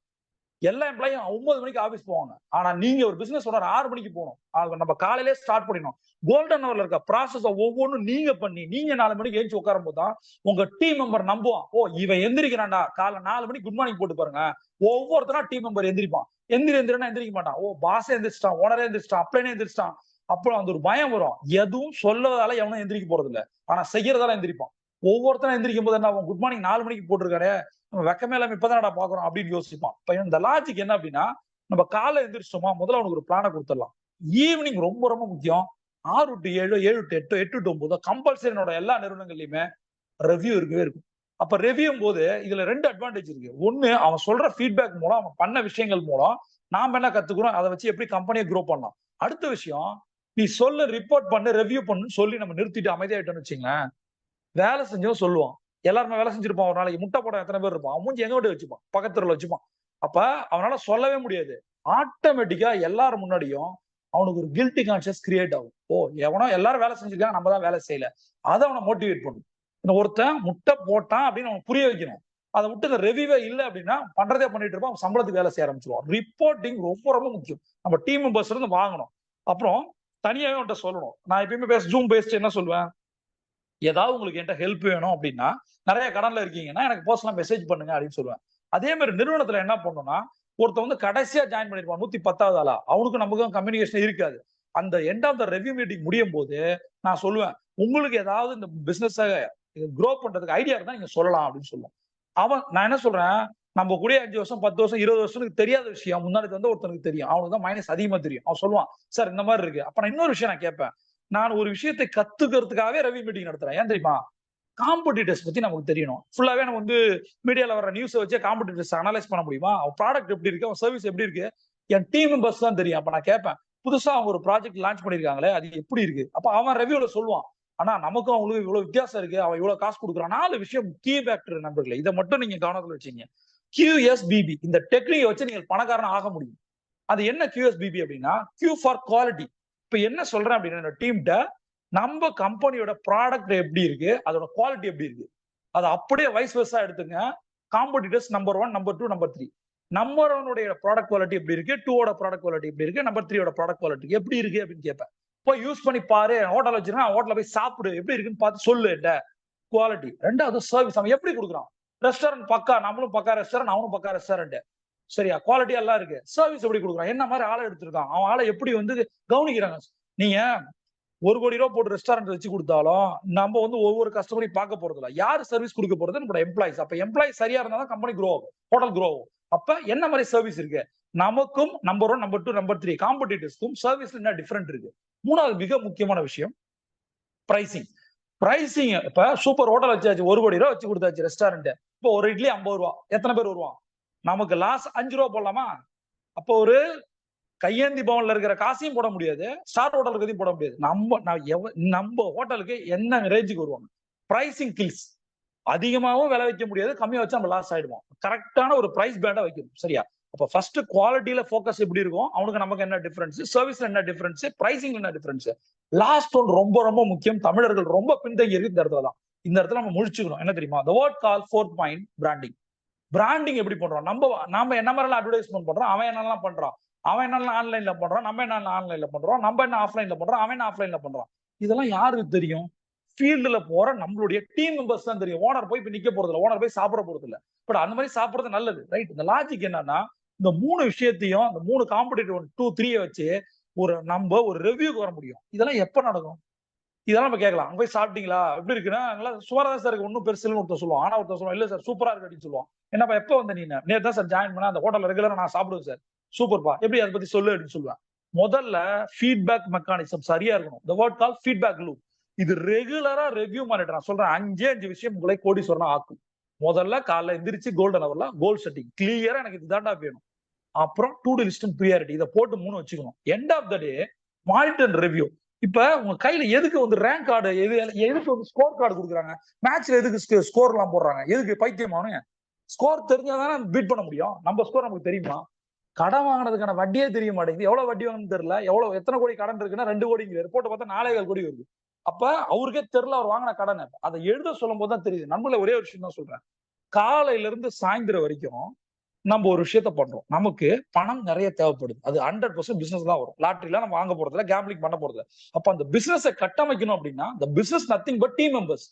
எல்லா எம்ப்ளாயும் 9 மணிக்கு ஆபீஸ் போவாங்க, ஆனா நீங்க ஒரு பிசினஸ் ஓனர் 6 மணிக்கு போகணும். நம்ம காலையிலே ஸ்டார்ட் பண்ணிடணும். கோல்டன் ஹவர்ல இருக்க ப்ராசஸ் ஒவ்வொன்றும் நீங்க பண்ணி, நீங்க 4 மணிக்கு எழுந்து உட்காரும் போது தான் உங்க டீம் மெம்பர் நம்புவான். ஓ இவன் எந்திரிக்கிறான்டா, காலை 4 மணிக்கு குட் மார்னிங் போட்டு பாருங்க, ஒவ்வொருத்தரா டீம் மெம்பர் எந்திரிப்பான். எந்திரினா எந்திரிக்க மாட்டான். ஓ பாஸே எந்திரிச்சிட்டான், ஓனரே எந்திரிச்சிட்டான், அப்ளைனே எந்திரிச்சிட்டான். அப்புறம் அந்த ஒரு பயம் வரும். எதுவும் சொல்லதால எவனும் எந்திரிக்க போறது இல்ல, ஆனா செய்யறதால எந்திரிப்பான். ஒவ்வொருத்தரும் எந்திரிக்கும் போது என்ன, குட் மார்னிங் 4 மணிக்கு போட்டிருக்காரு, நம்ம வெக்கமே இல்லாம இப்பதானடா பாக்குறோம் அப்படின்னு யோசிப்பான். இப்ப இந்த லாஜிக் என்ன அப்படின்னா, நம்ம காலை எந்திரிச்சோமா, முதல்ல அவனுக்கு ஒரு பிளானை கொடுத்துடலாம். ஈவினிங் ரொம்ப ரொம்ப முக்கியம். 6 to 7, 7 to 8, 8 to 9 கம்பல்சரி என்னோட எல்லா நிறுவனங்கள்லயுமே ரிவ்யூ இருக்கவே இருக்கும். அப்ப ரிவ்யூ போது இதுல 2 அட்வான்டேஜ் இருக்கு. ஒண்ணு, அவன் சொல்ற ஃபீட்பேக் மூலம், அவன் பண்ண விஷயங்கள் மூலம் நாம என்ன கத்துக்கிறோம், அதை வச்சு எப்படி கம்பெனியை க்ரோ பண்ணலாம். அடுத்த விஷயம், நீ சொல்லு, ரிப்போர்ட் பண்ணு, ரிவ்யூ பண்ணுன்னு சொல்லி நம்ம நிறுத்திட்டு அமைதியாயிட்டோம்னு வச்சுங்களேன், வேலை செஞ்சவன் சொல்லுவான். எல்லாருமே வேலை செஞ்சிருப்பான். ஒரு நாளைக்கு முட்டை போட எத்தனை பேர் இருப்பான், அவன் மூஞ்சி எங்க விட்டு வச்சுப்பான், பக்கத்துல வச்சுப்பான். அப்ப அவனால சொல்லவே முடியாது. ஆட்டோமேட்டிக்கா எல்லாரும் முன்னாடியும் அவனுக்கு ஒரு கில்ட்டி கான்சியஸ் கிரியேட் ஆகும். ஓ எவனோ எல்லாரும் வேலை செஞ்சிருக்காங்க, நம்ம தான் வேலை செய்யல. அதை அவனை மோட்டிவேட் பண்ணும். ஒருத்தன் முட்டை போட்டான் அப்படின்னு அவன் புரிய வைக்கணும். அதை விட்டு இந்த ரிவ்யூவே இல்லை அப்படின்னா பண்றதே பண்ணிட்டு இருப்பான், அவன் சம்பளத்துக்கு வேலை செய்ய ஆரம்பிச்சிருவான். ரிப்போர்ட்டிங் ரொம்ப ரொம்ப முக்கியம். நம்ம டீம் மெம்பர்ஸ் இருந்து வாங்கணும். அப்புறம் தனியாவே அவன்கிட்ட சொல்லணும். நான் எப்பயுமே ஜூம் பேஸ்ட் என்ன சொல்லுவேன், ஏதாவது உங்களுக்கு என்கிட்ட ஹெல்ப் வேணும் அப்படின்னா, நிறைய கடன்ல இருக்கீங்கன்னா எனக்கு பர்சனலா மெசேஜ் பண்ணுங்க அப்படின்னு சொல்லுவேன். அதே மாதிரி நிறுவனத்துல என்ன பண்ணணும்னா, ஒருத்த வந்து கடைசியா ஜாயின் பண்ணிருப்பான் 110வது ஆளா, அவனுக்கும் நமக்கும் கம்யூனிகேஷன் இருக்காது. அந்த end of the review meeting முடியும் போது நான் சொல்லுவேன், உங்களுக்கு ஏதாவது இந்த பிசினஸ் க்ரோ பண்றதுக்கு ஐடியா இருந்தா நீங்க சொல்லலாம் அப்படின்னு சொல்லுவோம். நான் என்ன சொல்றேன், நம்ம கூட 5 வருஷம் 10 வருஷம் 20 வருஷத்துக்கு தெரியாத விஷயம் முன்னாடி வந்து ஒருத்தனுக்கு தெரியும், அவனுக்கு தான் மைனஸ் அதிகமா தெரியும். அவன் சொல்லுவான், சார் இந்த மாதிரி இருக்கு. அப்ப நான் இன்னொரு விஷயம் நான் கேட்பேன், நான் ஒரு விஷயத்தை கத்துக்கிறதுக்காகவே ரிவ்யூ மீட்டிங் நடத்துறேன். ஏன் தெரியுமா, காம்படிட்டர்ஸ் பத்தி நமக்கு தெரியணும். ஃபுல்லாவே நம்ம வந்து மீடியால வர நியூஸ் வச்சு காம்படிட்டர்ஸ் அனலைஸ் பண்ண முடியுமா, அவன் ப்ராடக்ட் எப்படி இருக்கு, அவன் சர்வீஸ் எப்படி இருக்கு, என் டீம் மெம்பர்ஸ் தான் தெரியும். அப்ப நான் கேட்பேன், புதுசா அவங்க ஒரு ப்ராஜெக்ட் லான்ச் பண்ணிருக்காங்களே அது எப்படி இருக்கு. அப்ப அவன் ரிவ்யூல சொல்லுவான், ஆனா நமக்கும் அவங்களுக்கு இவ்வளவு வித்தியாசம் இருக்கு, அவன் இவ்வளவு காசு கொடுக்குறான். 4 விஷயம் கீ ஃபேக்டர் நண்பர்களே, இதை மட்டும் நீங்க கவனத்துல வச்சீங்க. QSBB இந்த டெக்னிக்கை வச்சு நீங்க பணக்காரன் ஆக முடியும். அது என்ன QSBB அப்படின்னா, Q ஃபார் குவாலிட்டி. இப்ப என்ன சொல்றேன் அப்படின்னா, டீம்கிட்ட நம்ம கம்பெனியோட ப்ராடக்ட் எப்படி இருக்கு, அதோட குவாலிட்டி எப்படி இருக்கு, அதை அப்படியே வைஸ் வெர்சா எடுத்துங்க. Competitors number 1, number 2, number 3. Number 1 product quality எப்படி இருக்கு, 2 ப்ராடக்ட் குவாலிட்டி எப்படி இருக்கு, நம்பர் 3 ப்ராடக்ட் குவாலிட்டி எப்படி இருக்கு அப்படின்னு கேட்பேன். போய் யூஸ் பண்ணி பாரு, ஹோட்டல் வச்சிருக்கா ஹோட்டல்ல போய் சாப்பிடு, எப்படி இருக்குன்னு பார்த்து சொல்லு குவாலிட்டி. ரெண்டாவது சர்வீஸ், அவன் எப்படி கொடுக்குறான். ரெஸ்டாரண்ட் பக்கா, நம்மளும் பக்கா ரெஸ்டாரண்ட், அவனும் பக்கா ரெஸ்டாரண்ட், சரியா, குவாலிட்டி எல்லாம் இருக்கு. சர்வீஸ் எப்படி கொடுக்குறான், என்ன மாதிரி ஆளை எடுத்திருக்கான், அவன் ஆளை எப்படி வந்து கவனிக்கிறாங்க. நீங்க 1 கோடி ரூபாய் போட்டு ரெஸ்டாரண்ட் வச்சு கொடுத்தாலும் நம்ம வந்து ஒவ்வொரு கஸ்டமரையும் பார்க்க போறது இல்ல. யாரு சர்வீஸ் கொடுக்க போறது, நம்மளோட எம்ப்ளாயிஸ். அப்ப எம்ப்ளாயிஸ் சரியா இருந்தா தான் கம்பெனி க்ரோ ஆகும், ஹோட்டல் க்ரோ ஆகும். அப்ப என்ன மாதிரி சர்வீஸ் இருக்கு, நமக்கும் நம்பர் 1, நம்பர் 2, நம்பர் 3 காம்படிட்டர்ஸ்க்கும் சர்வீஸ்ல என்ன டிஃபரெண்ட் இருக்கு. மூணாவது மிக முக்கியமான விஷயம் பிரைசிங். பிரைசிங் இப்ப சூப்பர் ஹோட்டல் வச்சாச்சு, 1 கோடி ரூபாய் வச்சு கொடுத்தாச்சு ரெஸ்டாரண்ட். இப்போ ஒரு இட்லி 50 ரூபா, எத்தனை பேர் வருவான், நமக்கு லாஸ் 5 ரூபா போடலாமா. அப்போ ஒரு கையேந்தி பவன்ல இருக்கிற காசையும் போட முடியாது, ஸ்டார் ஹோட்டல் இருக்கிறதையும் போட முடியாது. நம்ம ஹோட்டலுக்கு என்ன ரேஞ்சுக்கு வருவாங்க. Pricing kills. அதிகமாகவும் விலை வைக்க முடியாது, கம்மியா வச்சா நம்ம லாஸ் ஆயிடுவோம். கரெக்டான ஒரு பிரைஸ் பேண்டா வைக்கணும், சரியா. அப்ப ஃபர்ஸ்ட் குவாலிட்டியில ஃபோக்கஸ் எப்படி இருக்கும், அவனுக்கு நமக்கு என்ன டிஃபரன்ஸ், சர்வீஸ்ல என்ன டிஃபரன்ஸ், பிரைசிங்ல என்ன டிஃபரன்ஸ். லாஸ்ட் ஒன் ரொம்ப ரொம்ப முக்கியம், தமிழர்கள் ரொம்ப பின்தங்கி இருக்கு இந்த இடத்துல தான். இந்த இடத்துல நம்ம முழிச்சுக்கணும். என்ன தெரியுமா, the word call 4th point branding. Branding எப்படி பண்றோம், நம்ம என்ன மாதிரி அட்வர்டைஸ்மெண்ட் பண்றோம், அவன் என்னெல்லாம் பண்றான், அவன் என்னெல்லாம் ஆன்லைன்ல பண்றான், நம்ம என்ன ஆன்லைன்ல பண்றோம், நம்ம என்ன ஆஃப்லைன்ல பண்றோம், அவன் என்ன ஆஃப்லைன்ல பண்றான். இதெல்லாம் யாருக்கு தெரியும், ஃபீல்டுல போற நம்மளுடைய டீம் மெம்பர்ஸ் தான் தெரியும். ஓனர் போய் இப்ப நிக்க போறது இல்லை, ஓனர் போய் சாப்பிட போறது இல்லை. பட் அந்த மாதிரி சாப்பிடுறது நல்லது, ரைட். இந்த லாஜிக் என்னன்னா, இந்த 3 விஷயத்தையும், இந்த 3 காம்படிட்டிவ் 1, 2, 3 வச்சு நம்ம ஒரு ரிவ்யூக்கு வர முடியும். இதெல்லாம் எப்ப நடக்கும், இதெல்லாம் நம்ம கேட்கலாம். அங்க போய் சாப்பிட்டீங்களா, எப்படி இருக்குன்னா, சுமாரா தான் சார் இருக்கு, ஒன்னும் பெருசுன்னு ஒருத்தர் சொல்லுவான். ஆனா ஒருத்தர் சொல்லுவான், இல்ல சார் சூப்பரா இருக்கு அப்படின்னு சொல்லுவான். என்னப்பா எப்ப வந்த நீ, நேற்று தான் சார் ஜாயின் பண்ண, அந்த ஹோட்டல் ரெகுலரா நான் சாப்பிடுவேன் சார், சூப்பர்ப்பா, எப்படி அதை பத்தி சொல்லு அப்படின்னு சொல்லுவேன். முதல்ல ஃபீட்பேக் மெக்கானிசம் சரியா இருக்கணும். the word called feedback loop. இது ரெகுலரா ரிவ்யூ மானிட்டர். நான் சொல்றேன் 5 விஷயம் உங்களை கோடீஸ்வரனா ஆக்கும். முதல்ல காலைல எந்திரிச்சு கோல்டன் ஹவர்ல கோல் செட்டிங் கிளியரா, எனக்கு இதுதான்டா வேணும். அப்புறம் to do list and priority, இதை போட்டு 3 வச்சுக்கணும். End of the day monitor review. இப்ப உங்க கையில எதுக்கு வந்து ரேங்க் கார்டு, எதுக்கு வந்து ஸ்கோர் கார்டு கொடுக்குறாங்க, மேட்ச்ல எதுக்கு ஸ்கோர் எல்லாம் போடுறாங்க, எதுக்கு பைத்தியமானு. ஸ்கோர் தெரிஞ்சாதானே பீட் பண்ண முடியும். நம்ம ஸ்கோர் நமக்கு தெரியுமா, கடன் வாங்கினதுக்கான வட்டியே தெரிய மாட்டேங்குது. எவ்வளவு வட்டி வாங்கன்னு தெரியல, எத்தனை கோடி கடன் இருக்குன்னா 2 கோடி, ரிப்போர்ட் பார்த்தா 4,4 கோடி வருது. அப்ப அவருக்கே தெரியல அவர் வாங்கின கடன். அதை எழுத சொல்லும் போது தான் தெரியுது. நம்மள ஒரே ஒரு விஷயம் தான் சொல்றேன், காலையில இருந்து சாயந்தரம் வரைக்கும் நம்ம ஒரு விஷயத்த பண்றோம், நமக்கு பணம் நிறைய தேவைப்படுது. அது 100% பிசினஸ் தான் வரும். லாட்டரியில நம்ம வாங்க போறதுல, கேம்பிளிங் பண்ண போறது. அப்ப அந்த பிசினஸை கட்டமைக்கணும் அப்படின்னா, the business nothing but team members.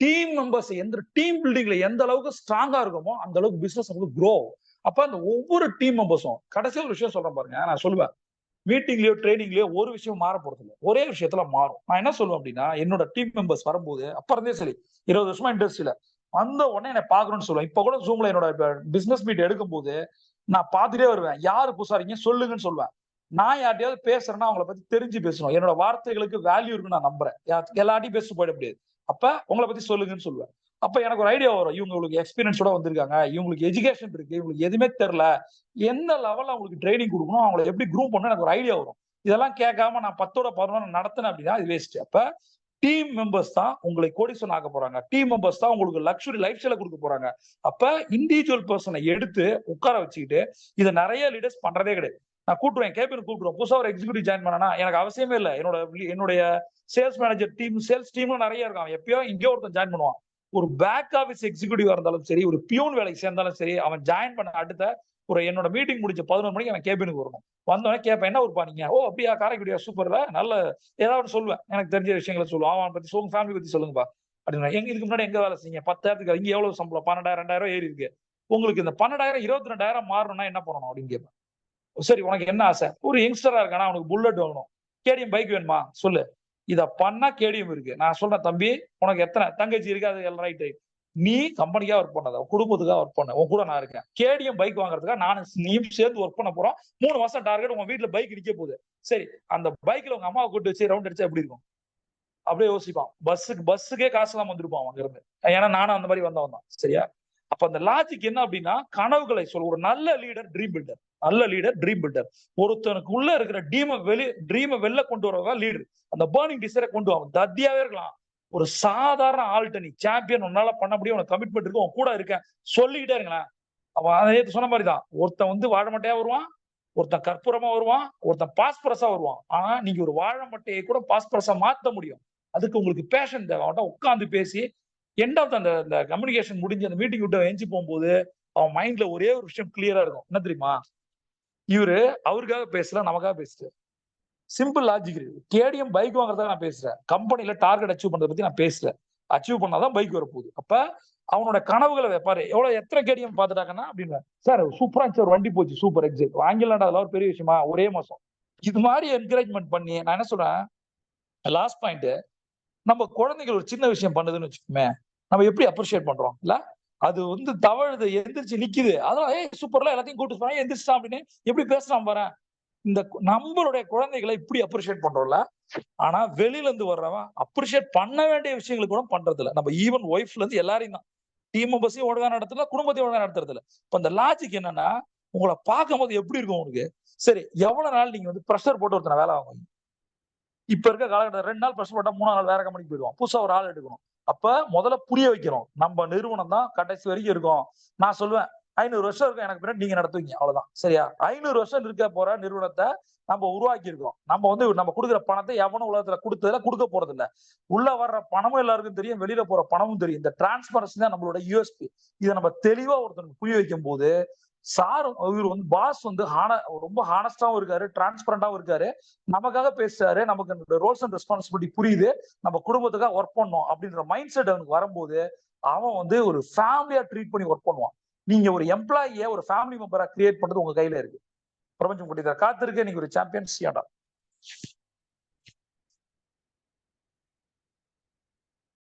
Team members எந்த டீம் பில்டிங்ல எந்த அளவுக்கு ஸ்ட்ராங்கா இருக்குமோ அந்த அளவுக்கு பிசினஸ் உங்களுக்கு க்ரோ ஆகும். அப்ப அந்த ஒவ்வொரு டீம் மெம்பர்ஸும், கடைசியா ஒரு விஷயம் சொல்றேன் பாருங்க, நான் சொல்லுவேன், மீட்டிங்லயோ ட்ரைனிங்லயோ ஒரு விஷயம் மாற போறது இல்லை, ஒரே விஷயத்துல மாறும். நான் என்ன சொல்லுவேன் அப்படின்னா, என்னோட டீம் மெம்பர்ஸ் வரும்போது, அப்ப இருந்தே சரி 20 வருஷமா இண்டஸ்ட்ரியில வந்த உடனே என்னை பாக்கணும்னு சொல்லுவேன். இப்ப கூட ஜூம்ல என்னோட பிசினஸ் மீட் எடுக்கும் போது நான் பாத்துட்டே வருவேன், யாரு புதுசாரிங்க சொல்லுங்கன்னு சொல்லுவேன். நான் யார்ட்டையாவது பேசுறேன்னா அவங்களை பத்தி தெரிஞ்சு பேசணும். என்னோட வார்த்தைகளுக்கு வேல்யூ இருக்குன்னு நான் நம்புறேன். எல்லார்ட்டையும் பேச போயிட முடியாது. அப்ப உங்களை பத்தி சொல்லுங்கன்னு சொல்லுவேன். அப்ப எனக்கு ஒரு ஐடியா வரும், இவங்களுக்கு எக்ஸ்பீரியன்ஸோட வந்திருக்காங்க, இவங்களுக்கு எஜுகேஷன் இருக்கு, இவங்களுக்கு எதுவுமே தெரியல, எந்த லெவல்ல அவங்களுக்கு ட்ரைனிங் கொடுக்கணும், அவங்களை எப்படி க்ரூம் பண்ணணும், எனக்கு ஒரு ஐடியா வரும். இதெல்லாம் கேட்காம நான் 10ஓட 11 நடத்தினேன் அப்படின்னா அது வேஸ்ட். அப்ப டீம் மெம்பர்ஸ் தான் உங்களை கோடீஸ்வரன் ஆக்க போறாங்க. டீம் மெம்பர்ஸ் தான் உங்களுக்கு லக்ஸுரி லைஃப் ஸ்டைல கொடுக்க போறாங்க. அப்ப இண்டிவிஜுவல் பர்சனை எடுத்து உட்கார வச்சுக்கிட்டு, இதை நிறைய லீடர்ஸ் பண்றதே கிடையாது. நான் கூட்டுருவேன், கேபின் கூட்டுருவேன். புதுசா ஒரு எக்ஸிக்யூட்டிவ் ஜாயின் பண்ணனா எனக்கு அவசியமே இல்லை. என்னுடைய சேல்ஸ் மேனேஜர் டீம், சேல்ஸ் டீம்ல நிறைய இருக்கான். எப்பயோ இங்கே ஒருத்தன் ஜாயின் பண்ணுவான். ஒரு பேக் ஆஃபீஸ் எக்ஸிக்யூட்டிவா இருந்தாலும் சரி, ஒரு பியூன் வேலைக்கு சேர்ந்தாலும் சரி, அவன் ஜாயின் பண்ண அடுத்த ஒரு என்னோட மீட்டிங் முடிஞ்ச 11 மணிக்கு அவன் கேபினுக்கு வரணும். வந்தோடனே கேட்பேன், என்ன ஊர்ப்பா நீங்க, ஓ அப்படியா காரைக்குடியா, சூப்பர்ல, நல்ல ஏதாவது சொல்லுவேன், எனக்கு தெரிஞ்ச விஷயங்களை சொல்லுவான். அவன் பத்தி சொல்லுங்க, ஃபேமிலி பத்தி சொல்லுங்கப்பா அப்படின்னா. இதுக்கு முன்னாடி எங்க வேலை செய்யுங்க, 10,000 இங்க எவ்வளவு சம்பளம், 12,000 2,000 ஏறி இருக்கு, உங்களுக்கு இந்த 12,000 22,000 மாறணும்னா என்ன பண்ணணும் அப்படின்னு கேட்பேன். சரி உனக்கு என்ன ஆசை, ஒரு யங்ஸ்டரா இருக்கானா, அவனுக்கு புல்லட் வாங்கணும், கேடிஎம் பைக் வேணுமா சொல்லு, இத பண்ணா கேடிஎம் இருக்கு. நான் சொல்றேன், தம்பி உனக்கு எத்தனை தங்கச்சி இருக்கு, அது எல்லாம் ரைட், நீ கம்பெனிக்கா ஒர்க் பண்ணாத, குடும்பத்துக்காக ஒர்க் பண்ண, உன் கூட நான் இருக்கேன். கேடிஎம் பைக் வாங்குறதுக்காக நானும் நீயும் சேர்ந்து ஒர்க் பண்ண போறோம். 3 மாசம் டார்கெட், உங்க வீட்டுல பைக் நிக்க போகுது. சரி அந்த பைக்ல உங்க அம்மாவை கூட்டு வச்சு ரவுண்ட் அடிச்சா எப்படி இருக்கும், அப்படியே யோசிப்பான். பஸ்ஸுக்கே காசு எல்லாம் வந்திருப்பான் அங்க இருந்து. ஏன்னா நானும் அந்த மாதிரி வந்தவன் தான், சரியா. அப்ப அந்த லாஜிக் என்ன அப்படின்னா, கனவுகளை சொல்ல ஒரு நல்ல லீடர் ட்ரீம் பில்டர். நல்ல லீடர் ட்ரீம் பில்டர். ஒருத்தனுக்கு உள்ள இருக்கிற ட்ரீமை வெளில கொண்டு வரதான் லீடர். அந்த பர்னிங் டிசைரை கொண்டு வரும். தத்தியாவே இருக்கலாம், ஒரு சாதாரண ஆள்கிட்ட நீ சாம்பியன் உன்னால பண்ண முடியும், உனக்கு கமிட்மெண்ட் இருக்கு, உன் கூட இருக்கேன் சொல்லிக்கிட்டே இருங்களேன். அவன் அதை சொன்ன மாதிரிதான், ஒருத்தன் வந்து வாழமட்டையா வருவான், ஒருத்தன் கற்பூரமா வருவான், ஒருத்தன் பாஸ்பரஸா வருவான். ஆனா நீங்க ஒரு வாழமட்டையை கூட பாஸ்பரஸா மாத்த முடியும். அதுக்கு உங்களுக்கு பேஷன் தேவை. அவன்கிட்ட உட்காந்து பேசி எண்ட் ஆஃப் அந்த கம்யூனிகேஷன் முடிஞ்சு அந்த மீட்டிங் விட்டு எஞ்சி போகும்போது அவன் மைண்ட்ல ஒரே ஒரு விஷயம் கிளியரா இருக்கும். என்ன தெரியுமா? இவரு அவருக்காக பேசல, நமக்காக பேசுறாரு. சிம்பிள் லாஜிக் இருக்கு. கேடிஎம் பைக் வாங்குறதா நான் பேசுறேன். கம்பெனில டார்கெட் அச்சீவ் பண்றதை பத்தி நான் பேசுறேன். அச்சீவ் பண்ணாதான் பைக் வரப்போகுது. அப்ப அவனோட கனவுகளை வைப்பாரு. எவ்வளவு எத்தனை கேடிஎம் பாத்துட்டாங்கன்னா அப்படின்னு சார் சூப்பரா இருந்துச்சு, ஒரு வண்டி போச்சு, சூப்பர் எக்ஸைட் வாங்கிடலாம்டா, அதெல்லாம் ஒரு பெரிய விஷயமா ஒரே மாசம். இது மாதிரி என்கரேஜ்மெண்ட் பண்ணி நான் என்ன சொல்றேன், லாஸ்ட் பாயிண்ட், நம்ம குழந்தைகள் ஒரு சின்ன விஷயம் பண்ணுதுன்னு வச்சுக்கோமே, நம்ம எப்படி அப்ரிஷியேட் பண்றோம் இல்ல? அது வந்து தவழுது, எந்திரிச்சு நிக்குது, அதெல்லாம் சூப்பர்ல எல்லாத்தையும் கூட்டு போறேன் எந்திரிச்சிட்டான் அப்படின்னு எப்படி பேசுறான் பாரு. இந்த நம்மளுடைய குழந்தைகளை இப்படி அப்ரிஷியேட் பண்றோம்ல. ஆனா வெளியில இருந்து வர்றவன் அப்ரிஷியேட் பண்ண வேண்டிய விஷயங்களுக்கு கூட பண்றது இல்ல. நம்ம ஈவன் ஒய்ஃப்ல இருந்து எல்லாரையும் தான், டீம் மெம்பர்ஸையும் ஒழுங்கா நடத்துறது, குடும்பத்தையும் ஒழுங்கா நடத்துறது இல்ல. இப்ப இந்த லாஜிக் என்னன்னா, உங்களை பார்க்கும் போது எப்படி இருக்கும் உங்களுக்கு? சரி, எவ்வளவு நாள் நீங்க வந்து ப்ரெஷர் போட்டு ஒருத்தனை வேலை வாங்குவீங்க? இப்ப இருக்க காலகட்டம் 2 நாள் ப்ரெஷர் போட்டா 3 நாள் வேற கம்பெனிக்கு போயிடுவோம். புதுசா ஒரு ஆள் எடுக்கணும். அப்ப முதல்ல புரிய வைக்கிறோம், நம்ம நிறுவனம் தான் கடைசி வரைக்கும் இருக்கும். நான் சொல்லுவேன் 500 வருஷம் இருக்கும் எனக்கு பின்னாடி, நீங்க நடத்துவீங்க, அவ்வளவுதான். சரியா? 500 வருஷம் இருக்க போற நிறுவனத்தை நம்ம உருவாக்கி இருக்கோம். நம்ம வந்து நம்ம கொடுக்குற பணத்தை எவனும் உலகத்துல கொடுத்ததுல கொடுக்க போறது இல்ல. உள்ள வர்ற பணமும் எல்லாருக்கும் தெரியும், வெளியில போற பணமும் தெரியும். இந்த டிரான்ஸ்பரன்சி தான் நம்மளோட யூஎஸ்பி. இதை நம்ம தெளிவா ஒருத்தருக்கு புரிய வைக்கும் போது, சார் இவர் வந்து பாஸ் வந்து ரொம்ப ஹானஸ்டாவும் இருக்காரு, டிரான்ஸ்பரண்டாவும் இருக்காரு, நமக்காக பேசுறாரு, நமக்கு ரோல்ஸ் அண்ட் ரெஸ்பான்சிபிலிட்டி புரியுது, நம்ம குடும்பத்துக்காக ஒர்க் பண்ணோம் அப்படின்ற மைண்ட் செட் அவனுக்கு வரும்போது அவன் வந்து ஒரு ஃபேமிலியா ட்ரீட் பண்ணி ஒர்க் பண்ணுவான். நீங்க ஒரு எம்ப்ளாயிய ஒரு ஃபேமிலி மெம்பரா கிரியேட் பண்றது உங்க கையில இருக்கு. பிரபஞ்சம் கூட்டியதா காத்திருக்க, நீங்க ஒரு சாம்பியன்.